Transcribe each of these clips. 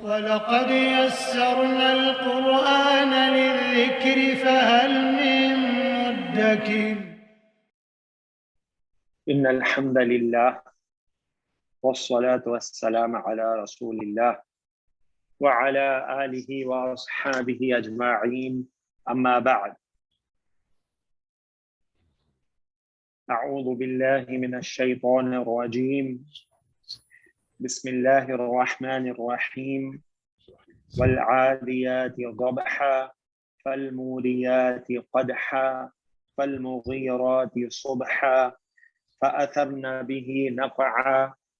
وَلَقَدْ يَسَّرْنَا الْقُرْآنَ لِلذِّكْرِ فَهَلْ مِن مُّدَّكِرٍ إن الحمد لله والصلاة والسلام على رسول الله وعلى آله وأصحابه أجمعين أما بعد أعوذ بالله من الشيطان الرجيم بسم الله الرحمن الرحيم والعاديات ضبحا فالموريات قدحا فالمغيرات صبحا فأثرن به نقعا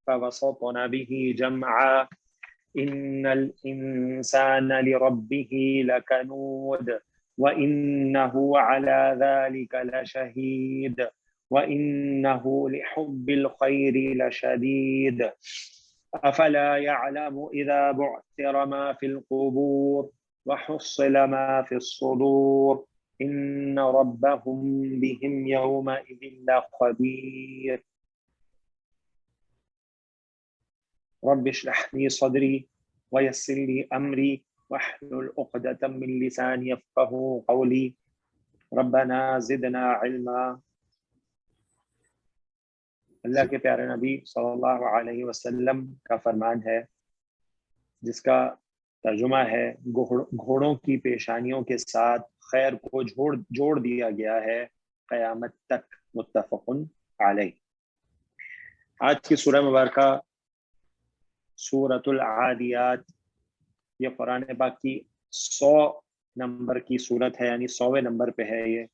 فوسطن به جمعا إن الإنسان لربه لكنود وإنه على ذلك لشهيد وإنه لحب الخير لشديد أفلا يعلم إذا بعثر ما في القبور وحصل ما في الصدور إن ربهم بهم يومئذ لخبير رب اشرح لي صدري ويسر لي أمري واحلل عقدة من لساني يفقهوا قولي ربنا زدنا علما۔ اللہ کے پیارے نبی صلی اللہ علیہ وسلم کا فرمان ہے جس کا ترجمہ ہے گھوڑوں کی پیشانیوں کے ساتھ خیر کو جوڑ دیا گیا ہے قیامت تک، متفق علیہ۔ آج کی سورہ مبارکہ سورۃ العادیات، یہ قرآن پاک کی 100 نمبر کی سورت ہے، یعنی 100ویں نمبر پہ ہے۔ یہ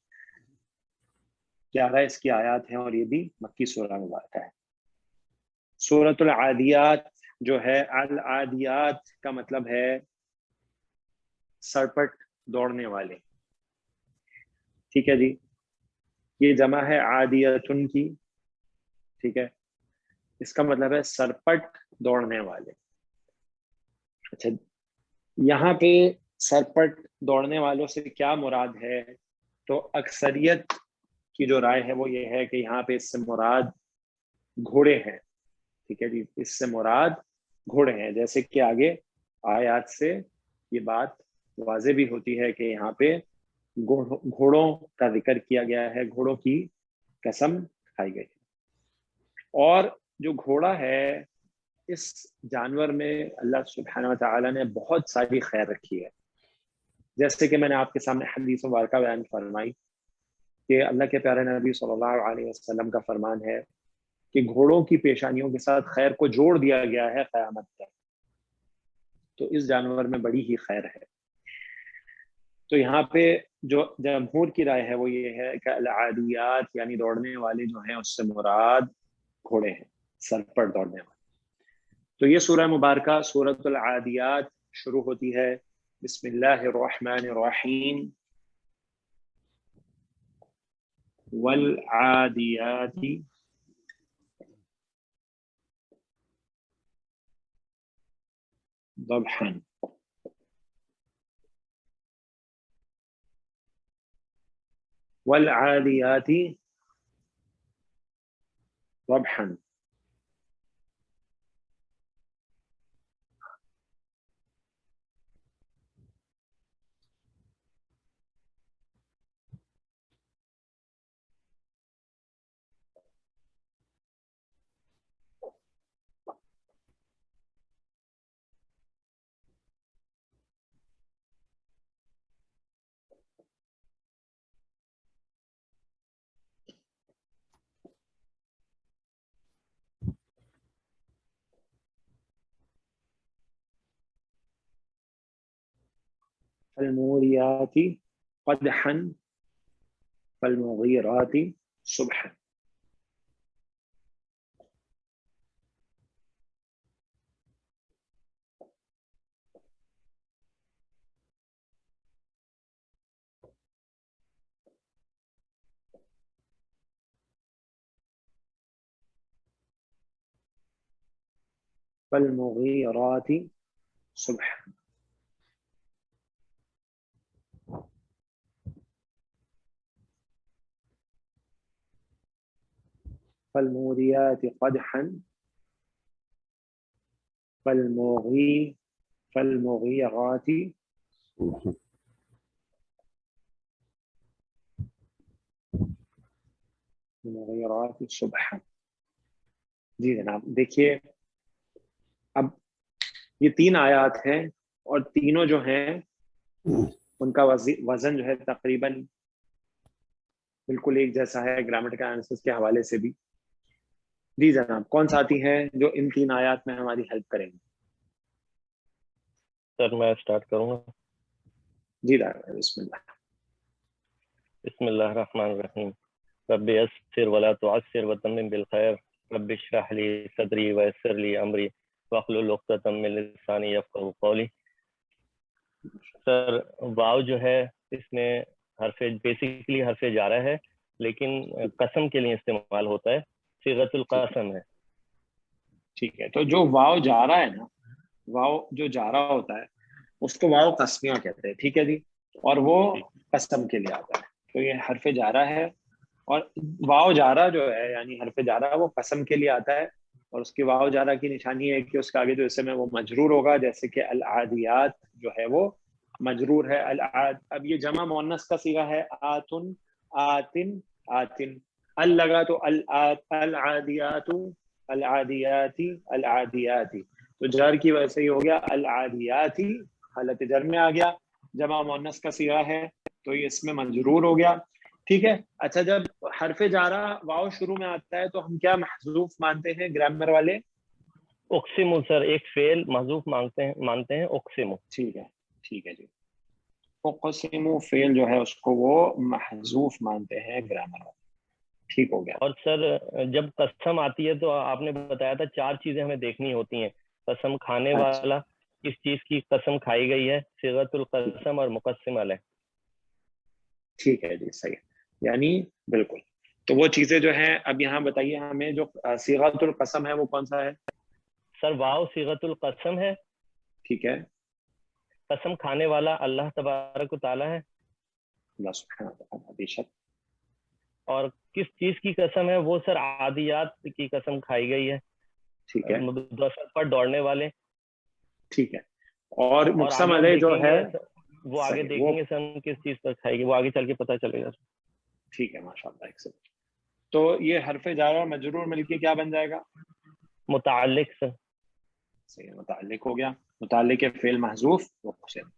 11 اس کی آیات ہیں اور یہ بھی مکی سورہ مبارکہ ہے۔ سورۃ العادیات جو ہے، العادیات کا مطلب ہے سرپٹ دوڑنے والے، ٹھیک ہے جی۔ یہ جمع ہے عادیتن کی، ٹھیک ہے، اس کا مطلب ہے سرپٹ دوڑنے والے۔ اچھا، یہاں پہ سرپٹ دوڑنے والوں سے کیا مراد ہے؟ تو اکثریت کی جو رائے ہے وہ یہ ہے کہ یہاں پہ اس سے مراد گھوڑے ہیں، ٹھیک ہے جی، اس سے مراد گھوڑے ہیں، جیسے کہ آگے آیات سے یہ بات واضح بھی ہوتی ہے کہ یہاں پہ گھوڑوں کا ذکر کیا گیا ہے، گھوڑوں کی قسم کھائی گئی ہے۔ اور جو گھوڑا ہے، اس جانور میں اللہ سبحانہ وتعالی نے بہت ساری خیر رکھی ہے، جیسے کہ میں نے آپ کے سامنے حدیث مبارکہ بیان فرمائی کہ اللہ کے پیارے نبی صلی اللہ علیہ وسلم کا فرمان ہے کہ گھوڑوں کی پیشانیوں کے ساتھ خیر کو جوڑ دیا گیا ہے قیامت تک، تو اس جانور میں بڑی ہی خیر ہے۔ تو یہاں پہ جو جمہور کی رائے ہے وہ یہ ہے کہ العادیات یعنی دوڑنے والے جو ہیں اس سے مراد گھوڑے ہیں، سر پر دوڑنے والے۔ تو یہ سورہ مبارکہ سورۃ العادیات شروع ہوتی ہے بسم اللہ الرحمن الرحیم والعادیات ضبحا، والعادیات ضبحا، فالموریات قدحا فالمغیرات صبحا۔ فالمغیرات صبحا، فالموریات قدحا فالمغیرات صبح. جی جناب دیکھیے اب یہ 3 آیات ہیں اور تینوں جو ہیں ان کا وزن جو ہے تقریباً بالکل ایک جیسا ہے گرامیٹیکل انالیسس کے حوالے سے بھی. جی جناب کون ساتھی ہیں جو ان 3 آیات میں ہماری ہیلپ کریں گے؟ سر میں اسٹارٹ کروں گا. جی بسم اللہ. بسم اللہ الرحمن الرحیم. رب یسر ولا تعسر وتمم بالخیر. رب اشرح لی صدری ویسر لی امری واحلل عقدۃ من لسانی یفقہوا قولی. سر واو جو ہے اس میں بیسیکلی حرف جارہ ہے لیکن قسم کے لیے استعمال ہوتا ہے, صیغۃ القسم ہے. ٹھیک ہے, تو جو واو جارہ ہے نا, واو جو جارہ ہوتا ہے اس کو واو قسمیہ کہتے ہیں. ٹھیک ہے جی, اور وہ قسم کے لیے آتا ہے. تو یہ حرف جارہ ہے اور واو جارہ جو ہے یعنی حرف جارہ وہ قسم کے لیے آتا ہے. اور اس کی واو جارہ کی نشانی ہے کہ اس کے آگے جو اسم ہے وہ مجرور ہوگا, جیسے کہ العادیات جو ہے وہ مجرور ہے. العاد, اب یہ جمع مؤنث کا صیغہ ہے, آتن آتن آتن. ال لگا تو العادیات العادیاتی العادیاتی, تو جر کی وجہ سے یہ ہو گیا العادیاتی, حالت جر میں آ گیا. جمع مؤنث کا صیغہ ہے تو یہ اس میں مجرور ہو گیا. ٹھیک ہے. اچھا, جب حرف جارہ واو شروع میں آتا ہے تو ہم کیا محذوف مانتے ہیں گرامر والے؟ اقسم سر, ایک فعل محذوف مانتے ہیں اقسم. ٹھیک ہے, ٹھیک ہے جی. اقسم فعل جو ہے اس کو وہ محذوف مانتے ہیں گرامر والے. ٹھیک ہو گیا. اور سر جب قسم آتی ہے تو آپ نے بتایا تھا 4 چیزیں ہمیں دیکھنی ہوتی ہیں. قسم کھانے والا, کس چیز کی قسم کھائی گئی ہے, صیغۃ القسم اور مقسم علیہ. ٹھیک ہے جی, صحیح, یعنی بالکل. تو وہ چیزیں جو ہیں اب یہاں بتائیے ہمیں, جو صیغۃ القسم ہے وہ کون سا ہے؟ سر واو صیغۃ القسم ہے. ٹھیک ہے. قسم کھانے والا اللہ تبارک و تعالی ہے. اللہ سبحانہ وتعالی, بے شک. اور کس چیز کی قسم ہے وہ سر عادیات کی قسم کھائی گئی ہے. ٹھیک ہے, دوسرے پر دوڑنے والے. ٹھیک ہے. اور مقسم آگے علیہ جو ہے وہ آگے دیکھیں گے سر کس چیز پر کھائے گی, وہ آگے چل کے پتہ چلے گا. ٹھیک ہے, ماشاء اللہ, ایک سیکنڈ. تو یہ حرف جارہ اور مجرور مل کے کیا بن جائے گا؟ متعلق سر. صحیح, متعلق ہو گیا. متعلق فعل محذوف اقسم.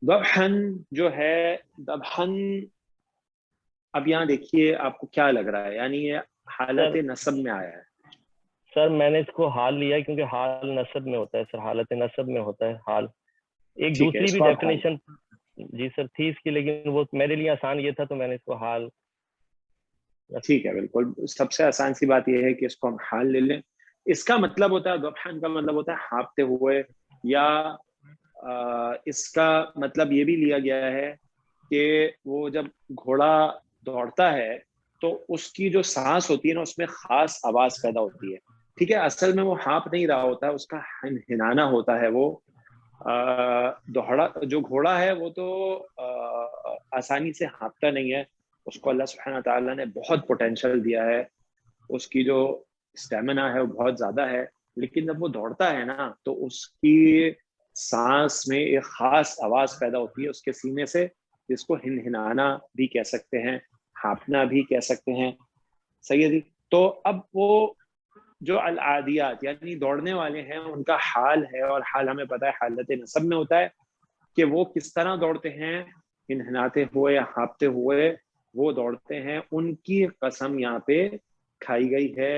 ذبحًا جو ہے, ذبحًا, اب یہاں دیکھیے آپ کو کیا لگ رہا ہے, یعنی یہ حالت نصب میں آیا ہے. سر میں نے اس کو حال لیا کیونکہ حال نصب میں ہوتا ہے سر, حالت نصب میں ہوتا ہے حال. ایک دوسری بھی ڈیفینیشن جی سر تھی اس کی, لیکن وہ میرے لیے آسان یہ تھا تو میں نے اس کو حال. ٹھیک ہے, بالکل. سب سے آسان سی بات یہ ہے کہ اس کو ہم حال لے لیں. اس کا مطلب ہوتا ہے, ذبحًا کا مطلب ہوتا ہے ہانپتے ہوئے, یا اس کا مطلب یہ بھی لیا گیا ہے کہ وہ جب گھوڑا دوڑتا ہے تو اس کی جو سانس ہوتی ہے نا اس میں خاص آواز پیدا ہوتی ہے. ٹھیک ہے, اصل میں وہ ہانپ نہیں رہا ہوتا ہے, اس کا ہنانا ہوتا ہے. وہ جو گھوڑا ہے وہ تو آسانی سے ہانپتا نہیں ہے, اس کو اللہ سبحانہ تعالیٰ نے بہت پوٹینشیل دیا ہے, اس کی جو اسٹیمنا ہے وہ بہت زیادہ ہے. لیکن جب وہ دوڑتا ہے نا تو اس کی سانس میں ایک خاص آواز پیدا ہوتی ہے اس کے سینے سے, جس کو ہنہنانا بھی کہہ سکتے ہیں, ہانپنا بھی کہہ سکتے ہیں. صحیح ہے جی. تو اب وہ جو العادیات یعنی دوڑنے والے ہیں ان کا حال ہے, اور حال ہمیں پتہ ہے حالت نصب میں ہوتا ہے کہ وہ کس طرح دوڑتے ہیں, ہنہناتے ہوئے یا ہانپتے ہوئے وہ دوڑتے ہیں. ان کی قسم یہاں پہ کھائی گئی ہے.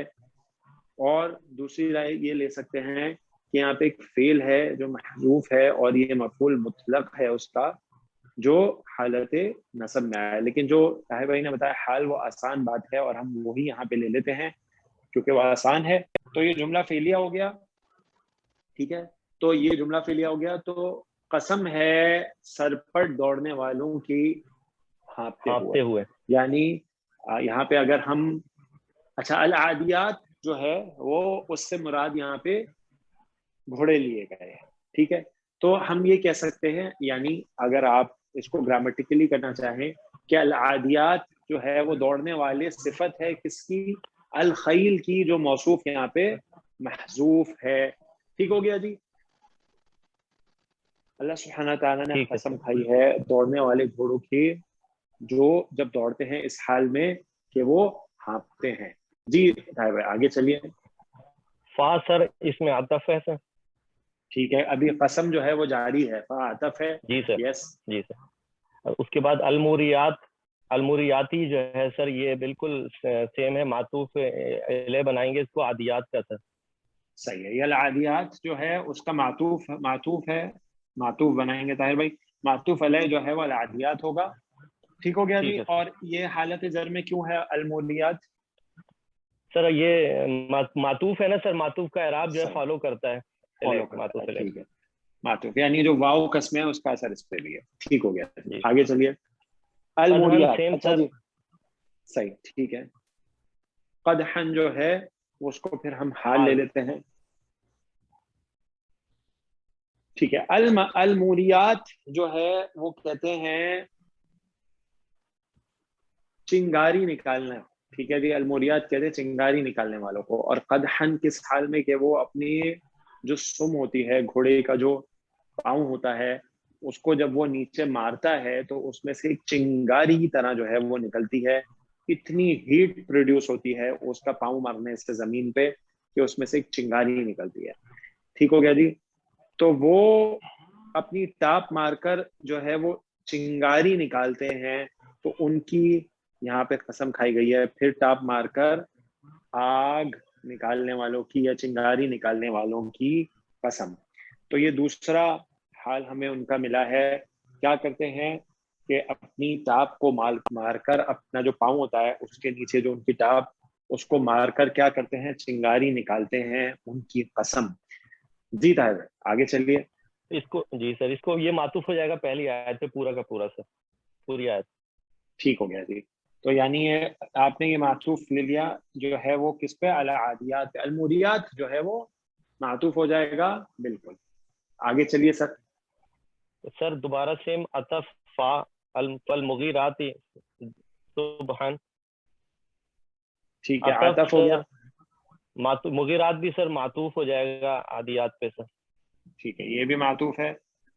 اور دوسری رائے یہ لے سکتے ہیں کہ یہاں پہ ایک فعل ہے جو محذوف ہے اور یہ مفعول مطلق ہے اس کا, جو حالت نصب میں آیا ہے. لیکن جو طاہر بھائی نے بتایا حال وہ آسان بات ہے اور ہم وہی یہاں پہ لے لیتے ہیں کیونکہ وہ آسان ہے. تو یہ جملہ فعلیہ ہو گیا. ٹھیک ہے, تو یہ جملہ فعلیہ ہو گیا. تو قسم ہے سر پر دوڑنے والوں کی ہانپتے ہوئے, یعنی یہاں پہ اگر ہم, اچھا العادیات جو ہے وہ اس سے مراد یہاں پہ گھوڑے لیے گئے ہیں. ٹھیک ہے, تو ہم یہ کہہ سکتے ہیں, یعنی اگر آپ اس کو گرامیٹیکلی کرنا چاہیں کہ العادیات جو ہے وہ دوڑنے والے صفت ہے کس کی, الخیل کی, جو موصوف یہاں پہ محذوف ہے. ٹھیک ہو گیا جی. اللہ سبحانہ تعالیٰ نے ٹھیک ہے قسم کھائی ہے دوڑنے والے گھوڑوں کی جو جب دوڑتے ہیں اس حال میں کہ وہ ہانپتے ہیں. جی طاہر بھائی آگے چلیے. فا سر اس میں عطف ہے سر. ٹھیک ہے ابھی قسم جو ہے وہ جاری ہے, فا عطف ہے. جی سر. یس جی سر. اس کے بعد الموریاتی جو ہے سر یہ بالکل سیم ہے, معطوف علیہ بنائیں گے اس کو عادیات کا سر. صحیح ہے. یہ العادیات جو ہے اس کا معطوف ہے, معطوف بنائیں گے طاہر بھائی. معطوف علیہ جو ہے وہ العادیات ہوگا. ٹھیک ہو گیا جی. ٹھیک ہے اور یہ حالت زر میں کیوں ہے الموریات؟ سر یہ معطوف ہے نا سر, معطوف کا اعراب جو ہے صحیح. فالو کرتا ہے فالو کرتا معطوف ہے. علیہ. ٹھیک ہے معطوف یعنی جو واو قسم ہے اس کا اثر اس پہ بھی ہے. ٹھیک ہو گیا. جی. آگے چلیے. الموریات. سیم اچھا سر. جی صحیح ٹھیک ہے. قدحن جو ہے اس کو پھر ہم حال لے لیتے ہیں. ٹھیک ہے. الموریات جو ہے وہ کہتے ہیں چنگاری نکالنا. ٹھیک ہے جی. الموریات کہتے ہیں چنگاری نکالنے والوں کو. اور قدحن کس حال میں کہ وہ اپنی جو سم ہوتی ہے, گھوڑے کا جو پاؤں ہوتا ہے, اس کو جب وہ نیچے مارتا ہے تو اس میں سے ایک چنگاری کی طرح جو ہے وہ نکلتی ہے. اتنی ہیٹ پروڈیوس ہوتی ہے اس کا پاؤں مارنے سے زمین پہ کہ اس میں سے ایک چنگاری نکلتی ہے. ٹھیک ہو گیا جی. تو وہ اپنی ٹاپ مار کر جو ہے وہ چنگاری نکالتے ہیں. تو ان کی یہاں پہ قسم کھائی گئی ہے, پھر ٹاپ مار کر آگ نکالنے والوں کی یا چنگاری نکالنے والوں کی قسم. تو یہ دوسرا حال ہمیں ان کا ملا ہے. کیا کرتے ہیں کہ اپنی ٹاپ کو مار کر, اپنا جو پاؤں ہوتا ہے اس کے نیچے جو ان کی ٹاپ, اس کو مار کر کیا کرتے ہیں چنگاری نکالتے ہیں ان کی قسم. جی طاہر آگے چلیے. اس کو جی سر اس کو یہ معطوف ہو جائے گا پہلی آیت پہ پورا کا پورا سر, پوری آیت. ٹھیک ہو گیا جی. تو یعنی آپ نے یہ معطوف لے لیا جو ہے وہ کس پہ, العادیات. الموریات جو ہے وہ معطوف ہو جائے گا. بالکل. آگے چلیے سر. سر دوبارہ سیم عطف فا المغیرات سبحان. ٹھیک ہے عطف ہو گیا. مغیرات بھی سر معطوف ہو جائے گا عادیات پہ سر. ٹھیک ہے یہ بھی معطوف ہے.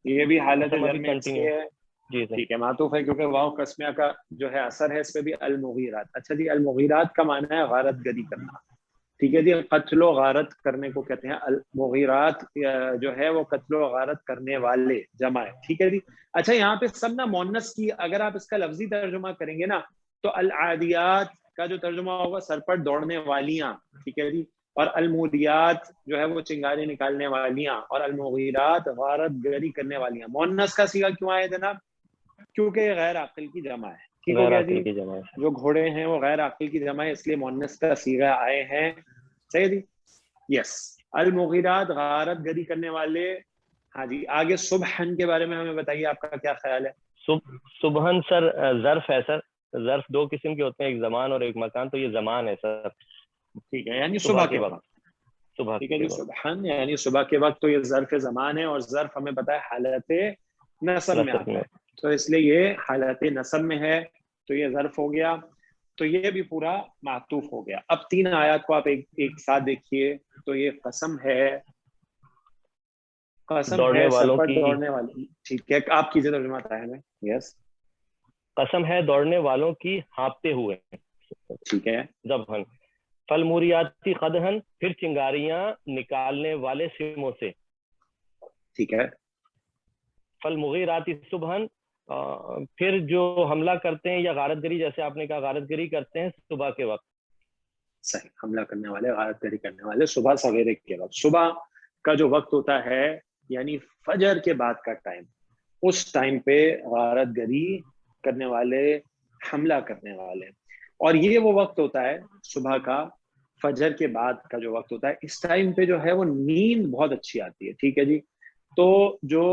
یہ بھی حالت زر میں اس کے ہے. جی سر. ٹھیک ہے معطوف ہے کیونکہ واو قسمیہ کا جو ہے اثر ہے اس پہ بھی. المغیرات. اچھا جی المغیرات کا معنی ہے غارت گری کرنا. ٹھیک ہے جی. قتل و غارت کرنے کو کہتے ہیں المغیرات. جو ہے وہ قتل و غارت کرنے والے جمع ہے. ٹھیک ہے جی. اچھا یہاں پہ سب نا مونس کی اگر آپ اس کا لفظی ترجمہ کریں گے نا تو العادیات کا جو ترجمہ ہوگا سرپٹ دوڑنے والیاں. ٹھیک ہے جی. اور الموریات جو ہے وہ چنگاری نکالنے والیاں, اور المغیرات غارت گری کرنے والیاں. مونس کا صیغہ کیوں آیا جناب؟ کیونکہ یہ غیر عاقل کی جمع ہے. ٹھیک ہو گیا جی. جو گھوڑے ہیں وہ غیر عاقل کی جمع ہے اس لیے مونس کا صیغہ آئے ہیں. صحیح جی. یس. المغیرات غارت گری کرنے والے. ہاں جی آگے صبحن کے بارے میں ہمیں بتائیے, آپ کا کیا خیال ہے؟ صبحن سر ظرف ہے سر. ظرف دو قسم کے ہوتے ہیں, ایک زمان اور ایک مکان. تو یہ زمان ہے سر. ٹھیک ہے یعنی صبح کے وقت. صبح ٹھیک ہے جی. صبحن یعنی صبح کے وقت. تو یہ ظرف زمان ہے, اور ظرف ہمیں پتا ہے حالت نصب میں آتا ہے, تو اس لیے یہ حالت نصب میں ہے تو یہ ظرف ہو گیا. تو یہ بھی پورا معطوف ہو گیا. اب تین آیات کو آپ ایک ساتھ دیکھیے. تو یہ قسم ہے, قسم ہے سرپٹ دوڑنے والی. ٹھیک ہے آپ کیجیے ترجمہ طاہر میں. یس. قسم ہے دوڑنے والوں کی ہانپتے ہوئے. ٹھیک ہے. ذبحن. فالموریاتی قدحن پھر چنگاریاں نکالنے والے سموں سے. ٹھیک ہے. فالمغیراتی صبحن پھر جو حملہ کرتے ہیں یا غارت گری, جیسے آپ نے کہا غارت گری کرتے ہیں صبح کے وقت. صحیح. حملہ کرنے والے غارت گری کرنے والے صبح سویرے کے وقت. صبح کا جو وقت ہوتا ہے یعنی فجر کے بعد کا ٹائم, اس ٹائم پہ غارت گری کرنے والے حملہ کرنے والے. اور یہ وہ وقت ہوتا ہے صبح کا, فجر کے بعد کا جو وقت ہوتا ہے, اس ٹائم پہ جو ہے وہ نیند بہت اچھی آتی ہے. ٹھیک ہے جی. تو جو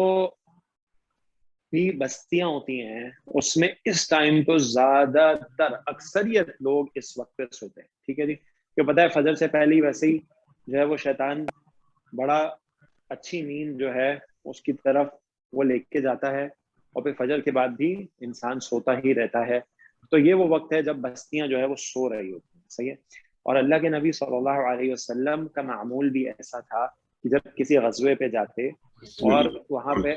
بھی بستیاں ہوتی ہیں اس میں اس ٹائم تو زیادہ تر اکثریت لوگ اس وقت پہ سوتے ہیں. ٹھیک ہے جی. کہ پتہ ہے فجر سے پہلے ہی ویسے ہی جو ہے وہ شیطان بڑا اچھی نیند جو ہے اس کی طرف وہ لے کے جاتا ہے, اور پھر فجر کے بعد بھی انسان سوتا ہی رہتا ہے. تو یہ وہ وقت ہے جب بستیاں جو ہے وہ سو رہی ہوتی ہیں. صحیح ہے. اور اللہ کے نبی صلی اللہ علیہ وسلم کا معمول بھی ایسا تھا کہ جب کسی غزوے پہ جاتے اور وہاں پہ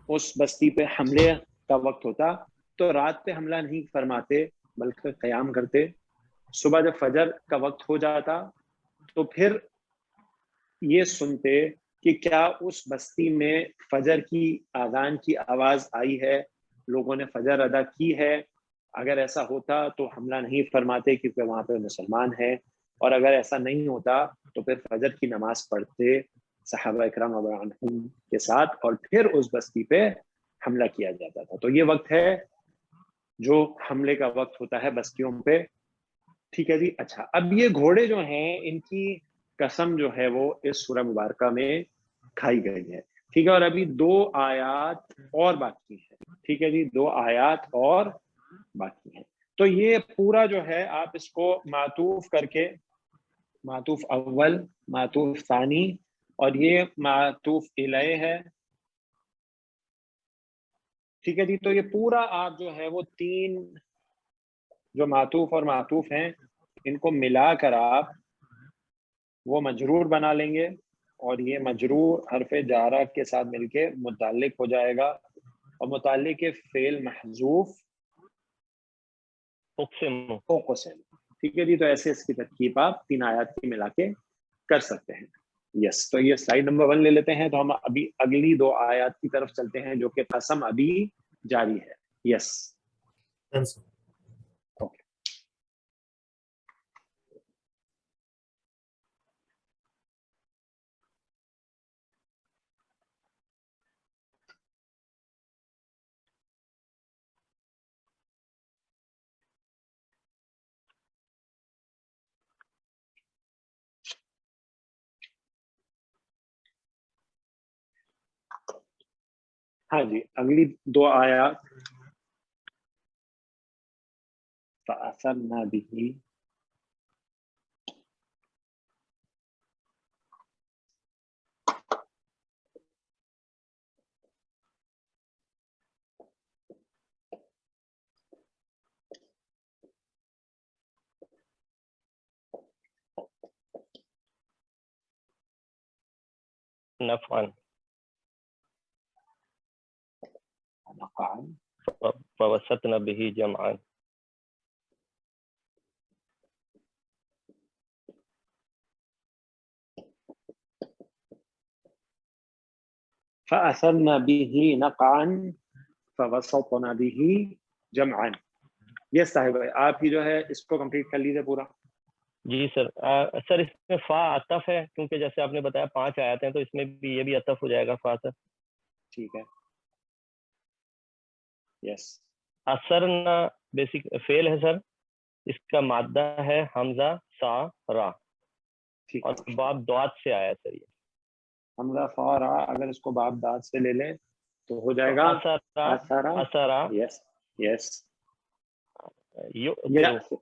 اس بستی پہ حملے کا وقت ہوتا تو رات پہ حملہ نہیں فرماتے بلکہ قیام کرتے. صبح جب فجر کا وقت ہو جاتا تو پھر یہ سنتے کہ کیا اس بستی میں فجر کی اذان کی آواز آئی ہے, لوگوں نے فجر ادا کی ہے. اگر ایسا ہوتا تو حملہ نہیں فرماتے کیونکہ وہاں پہ مسلمان ہیں, اور اگر ایسا نہیں ہوتا تو پھر فجر کی نماز پڑھتے صحابہ اکرام رضی اللہ عنہم کے ساتھ, اور پھر اس بستی پہ حملہ کیا جاتا تھا. تو یہ وقت ہے جو حملے کا وقت ہوتا ہے بستیوں پہ. ٹھیک ہے جی. اچھا, اب یہ گھوڑے جو ہیں ان کی قسم جو ہے وہ اس سورہ مبارکہ میں کھائی گئی ہے. ٹھیک ہے, اور ابھی 2 آیات اور باقی ہیں. ٹھیک ہے جی, 2 آیات اور باقی ہیں. تو یہ پورا جو ہے آپ اس کو معطوف کر کے, معطوف اول, معطوف ثانی, اور یہ معطوف الیہ ہے. ٹھیک ہے جی. تو یہ پورا آپ جو ہے وہ 3 جو معطوف اور معطوف ہیں ان کو ملا کر آپ وہ مجرور بنا لیں گے, اور یہ مجرور حرف جارہ کے ساتھ مل کے متعلق ہو جائے گا, اور متعلق کے فعل محذوف اقسم. ٹھیک ہے جی. تو ایسے اس کی ترکیب آپ 3 آیات کی ملا کے کر سکتے ہیں. یس, تو یہ سلائیڈ نمبر 1 لے لیتے ہیں. تو ہم ابھی اگلی 2 آیات کی طرف چلتے ہیں جو کہ قسم ابھی جاری ہے. یس, اوکے. ہاں جی, اگلی 2 آیات فَأَثَرْنَ بِهِ نفعا نقعا فوسطن به جمعا. فَأَثَرْنَ بِهِ نَقْعًا فَوَسَطْنَ بِهِ جَمْعًا. یہ صاحب آپ ہی جو ہے اس کو کمپلیٹ کر لیجیے پورا. جی سر. سر اس میں فا عطف ہے کیونکہ جیسے آپ نے بتایا 5 آیات ہیں, تو اس میں بھی یہ بھی عطف ہو جائے گا فا سر. ٹھیک ہے. یس, اثرنا بیسک فعل ہے سر, اس کا مادہ ہے حمزہ سا را, ٹھیک اور ہے. باب دعات سے آیا سر. یہ حمزہ فا را اگر اس کو باب داد سے لے لیں تو ہو جائے گا اثرا اثرا. اثرا یس یس. یؤثر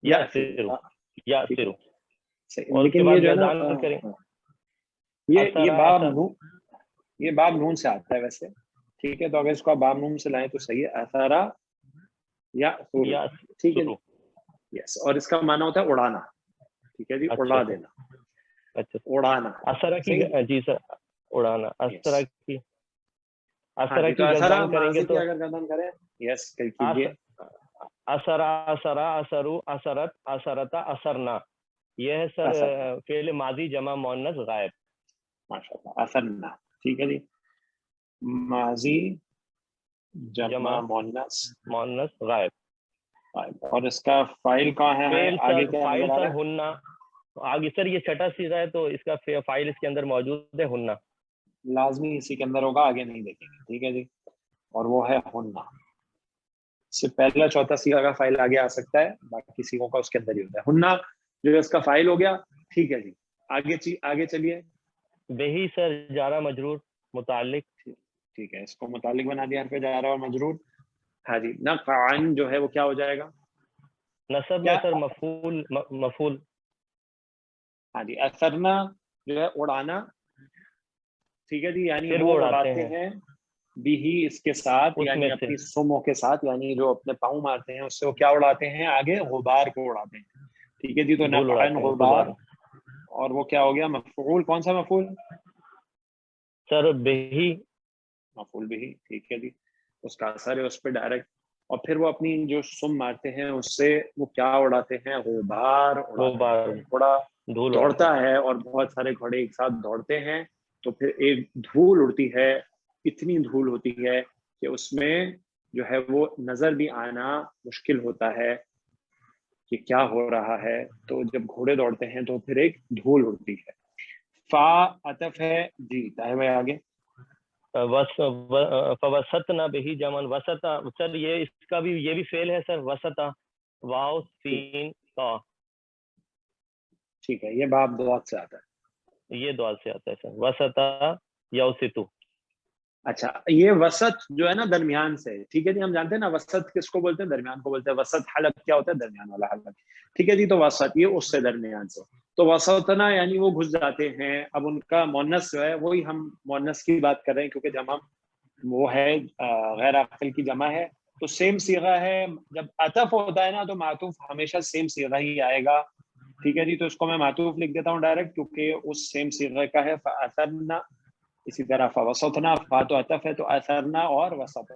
یأثر یأثر. اور اس کے لیکن بعد یہ جو ہے یزان نا, کریں یہ باب اثرا. نون, یہ باب نون سے آتا ہے ویسے. ٹھیک ہے, تو اگر اس کو آپ باب نون سے لائیں تو صحیح ہے. اثرا یا ٹھیک ہے جی. یس, اور اس کا معنی ہوتا ہے اڑانا. ٹھیک ہے جی, اڑا دینا. اچھا, اڑانا. اثرا کی جی سر, اڑانا. اثرا کی اثرا تو کی اثرا گردان کریں گے ماضی تو کی اگر گردان کریں. یس, کیجیے. اثرا اثرا اثرو اثرت اثرتا اثرنا, یہ ہے سر فعل ماضی جمع مؤنث غائب. ماشاء اللہ. اثرنا. ٹھیک ہے جی, ماضی جمع مؤنث غائب. اور اس کا فائل کہاں ہے؟ فعل آگے سر, کیا فائل نظر آ سر رہا ہے؟ ہننا. آگے سر یہ چھٹا سیغہ ہے تو اس کا فائل اس کے اندر موجود ہے ہننا. لازمی اسی کے اندر ہوگا, آگے نہیں دیکھیں گے. ٹھیک ہے جی, اور وہ ہے ہننا. اس سے پہلا چوتھا سیغہ کا فائل آگے آ سکتا ہے, باقی سیغوں کا اس کے اندر ہی ہوتا ہے. ہننا جو ہے اس کا فائل ہو گیا. ٹھیک ہے جی, آگے چلیے. بہی سر جارہ مجرور متعلق. ٹھیک ہے, اس کو متعلق بنا دیا حرف جارہ اور مجرور. ہاں جی, نقعن جو ہے وہ کیا ہو جائے گا؟ نصب میں سر مفعول. ہاں جی, اثرنا جو ہے اڑانا. ٹھیک ہے جی, یعنی پھر وہ اڑاتے اڑاتے ہیں بھی اس کے ساتھ, اس یعنی میں سے اپنی سموں کے ساتھ, یعنی جو اپنے پاؤں مارتے ہیں اس سے وہ کیا اڑاتے ہیں؟ آگے غبار کو اڑاتے ہیں. ٹھیک ہے جی, تو دھول نقعن اڑاتے ہیں غبار, غبار. اور وہ کیا ہو گیا؟ مفعول. کون سا مفعول سر؟ بہی مفعول بھی, ٹھیک ہے جی, اس کا اثر ہے اس پہ ڈائریکٹ. اور پھر وہ اپنی جو سم مارتے ہیں اس سے وہ کیا اڑاتے ہیں, غبار اڑاتے ہیں. گھوڑا دھول دوڑتا ہے اور بہت سارے گھوڑے ایک ساتھ دوڑتے ہیں تو پھر ایک دھول اڑتی ہے, اتنی دھول ہوتی ہے کہ اس میں جو ہے وہ نظر بھی آنا مشکل ہوتا ہے کہ کیا ہو رہا ہے. تو جب گھوڑے دوڑتے ہیں تو پھر ایک دھول اڑتی ہے. فا عطف ہے جی, طاہر بھائی آگے. فوسطنا بہی جمن وسطا, سر یہ اس کا بھی یہ بھی فعل ہے سر, وسطا واو سین تا. ٹھیک ہے, یہ باب دوات سے آتا ہے, یہ دوال سے آتا ہے سر, وسطا یوسطو. اچھا یہ وسط جو ہے نا درمیان سے, ٹھیک ہے جی, ہم جانتے ہیں نا وسط کس کو بولتے ہیں, درمیان کو بولتے ہیں. وسط حلق کیا ہوتا ہے, درمیان والا حلق, ٹھیک ہے جی. تو وسط یہ اس سے درمیان سے, تو وسطنا یعنی وہ گھس جاتے ہیں. اب ان کا مونس جو ہے وہی ہم مونس کی بات کر رہے ہیں کیونکہ جمع وہ ہے غیر عاقل کی جمع ہے, تو سیم صیغہ ہے. جب عطف ہوتا ہے نا تو معطوف ہمیشہ سیم صیغہ ہی آئے گا, ٹھیک ہے جی. تو اس کو میں معطوف لکھ دیتا ہوں ڈائریکٹ کیونکہ اس سیم صیغہ کا ہے. فاثرنا, اسی طرح فوسطنا, فا تو عطف ہے تو اثرنا اور وسط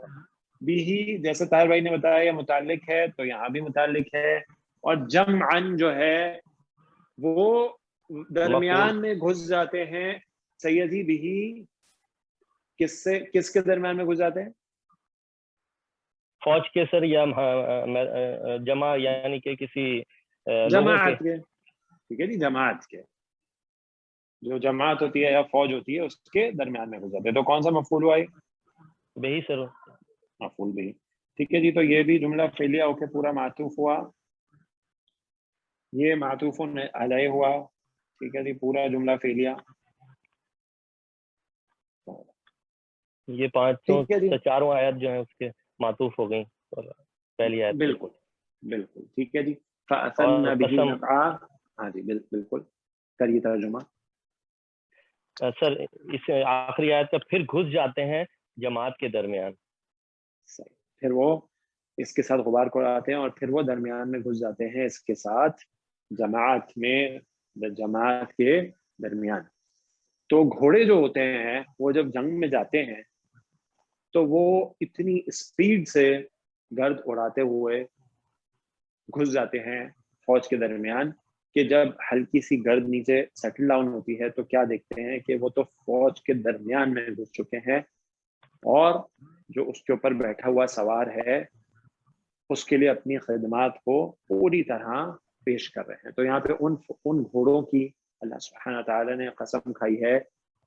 بھی, جیسے طاہر بھائی نے بتایا یہ متعلق ہے تو یہاں بھی متعلق ہے. اور جمعن جو ہے وہ درمیان میں گھس جاتے ہیں. سیدی بھی کس سے کس کے درمیان میں گھس جاتے ہیں, فوج کے سر, یا جمع یعنی کہ کسی جماعت کے, ٹھیک ہے جی, جماعت کے, جو جماعت ہوتی ہے یا فوج ہوتی ہے اس کے درمیان میں گھس جاتے ہیں. تو کون سا مفعول ہوا, بہی سر, مفعول بھی, ٹھیک ہے جی. تو یہ بھی جملہ فعلیہ ہو کے پورا معطوف ہوا, یہ معطوف علیہ ہوا, ٹھیک ہے جی, پورا جملہ فعلیہ. یہ پانچوں ٹھیک ہے جی, چاروں آیات جو ہیں اس کے معطوف ہو گئیں پہلی آیت. بالکل بالکل, ٹھیک ہے جی. اور فَأَثَرْنَ بِهِ قسم, نَقْعًا, ہاں جی بالکل کریے ترجمہ. سر اس آخری آیت کا پھر گھس جاتے ہیں جماعت کے درمیان. صحیح, پھر وہ اس کے ساتھ غبار کو اڑاتے ہیں اور پھر وہ درمیان میں گھس جاتے ہیں اس کے ساتھ جماعت میں, جماعت کے درمیان. تو گھوڑے جو ہوتے ہیں وہ جب جنگ میں جاتے ہیں تو وہ اتنی اسپیڈ سے گرد اڑاتے ہوئے گھس جاتے ہیں فوج کے درمیان کہ جب ہلکی سی گرد نیچے سیٹل ڈاؤن ہوتی ہے تو کیا دیکھتے ہیں کہ وہ تو فوج کے درمیان میں گھس چکے ہیں اور جو اس کے اوپر بیٹھا ہوا سوار ہے اس کے لیے اپنی خدمات کو پوری طرح پیش کر رہے ہیں. تو یہاں پہ ان گھوڑوں کی اللہ سبحانہ تعالیٰ نے قسم کھائی ہے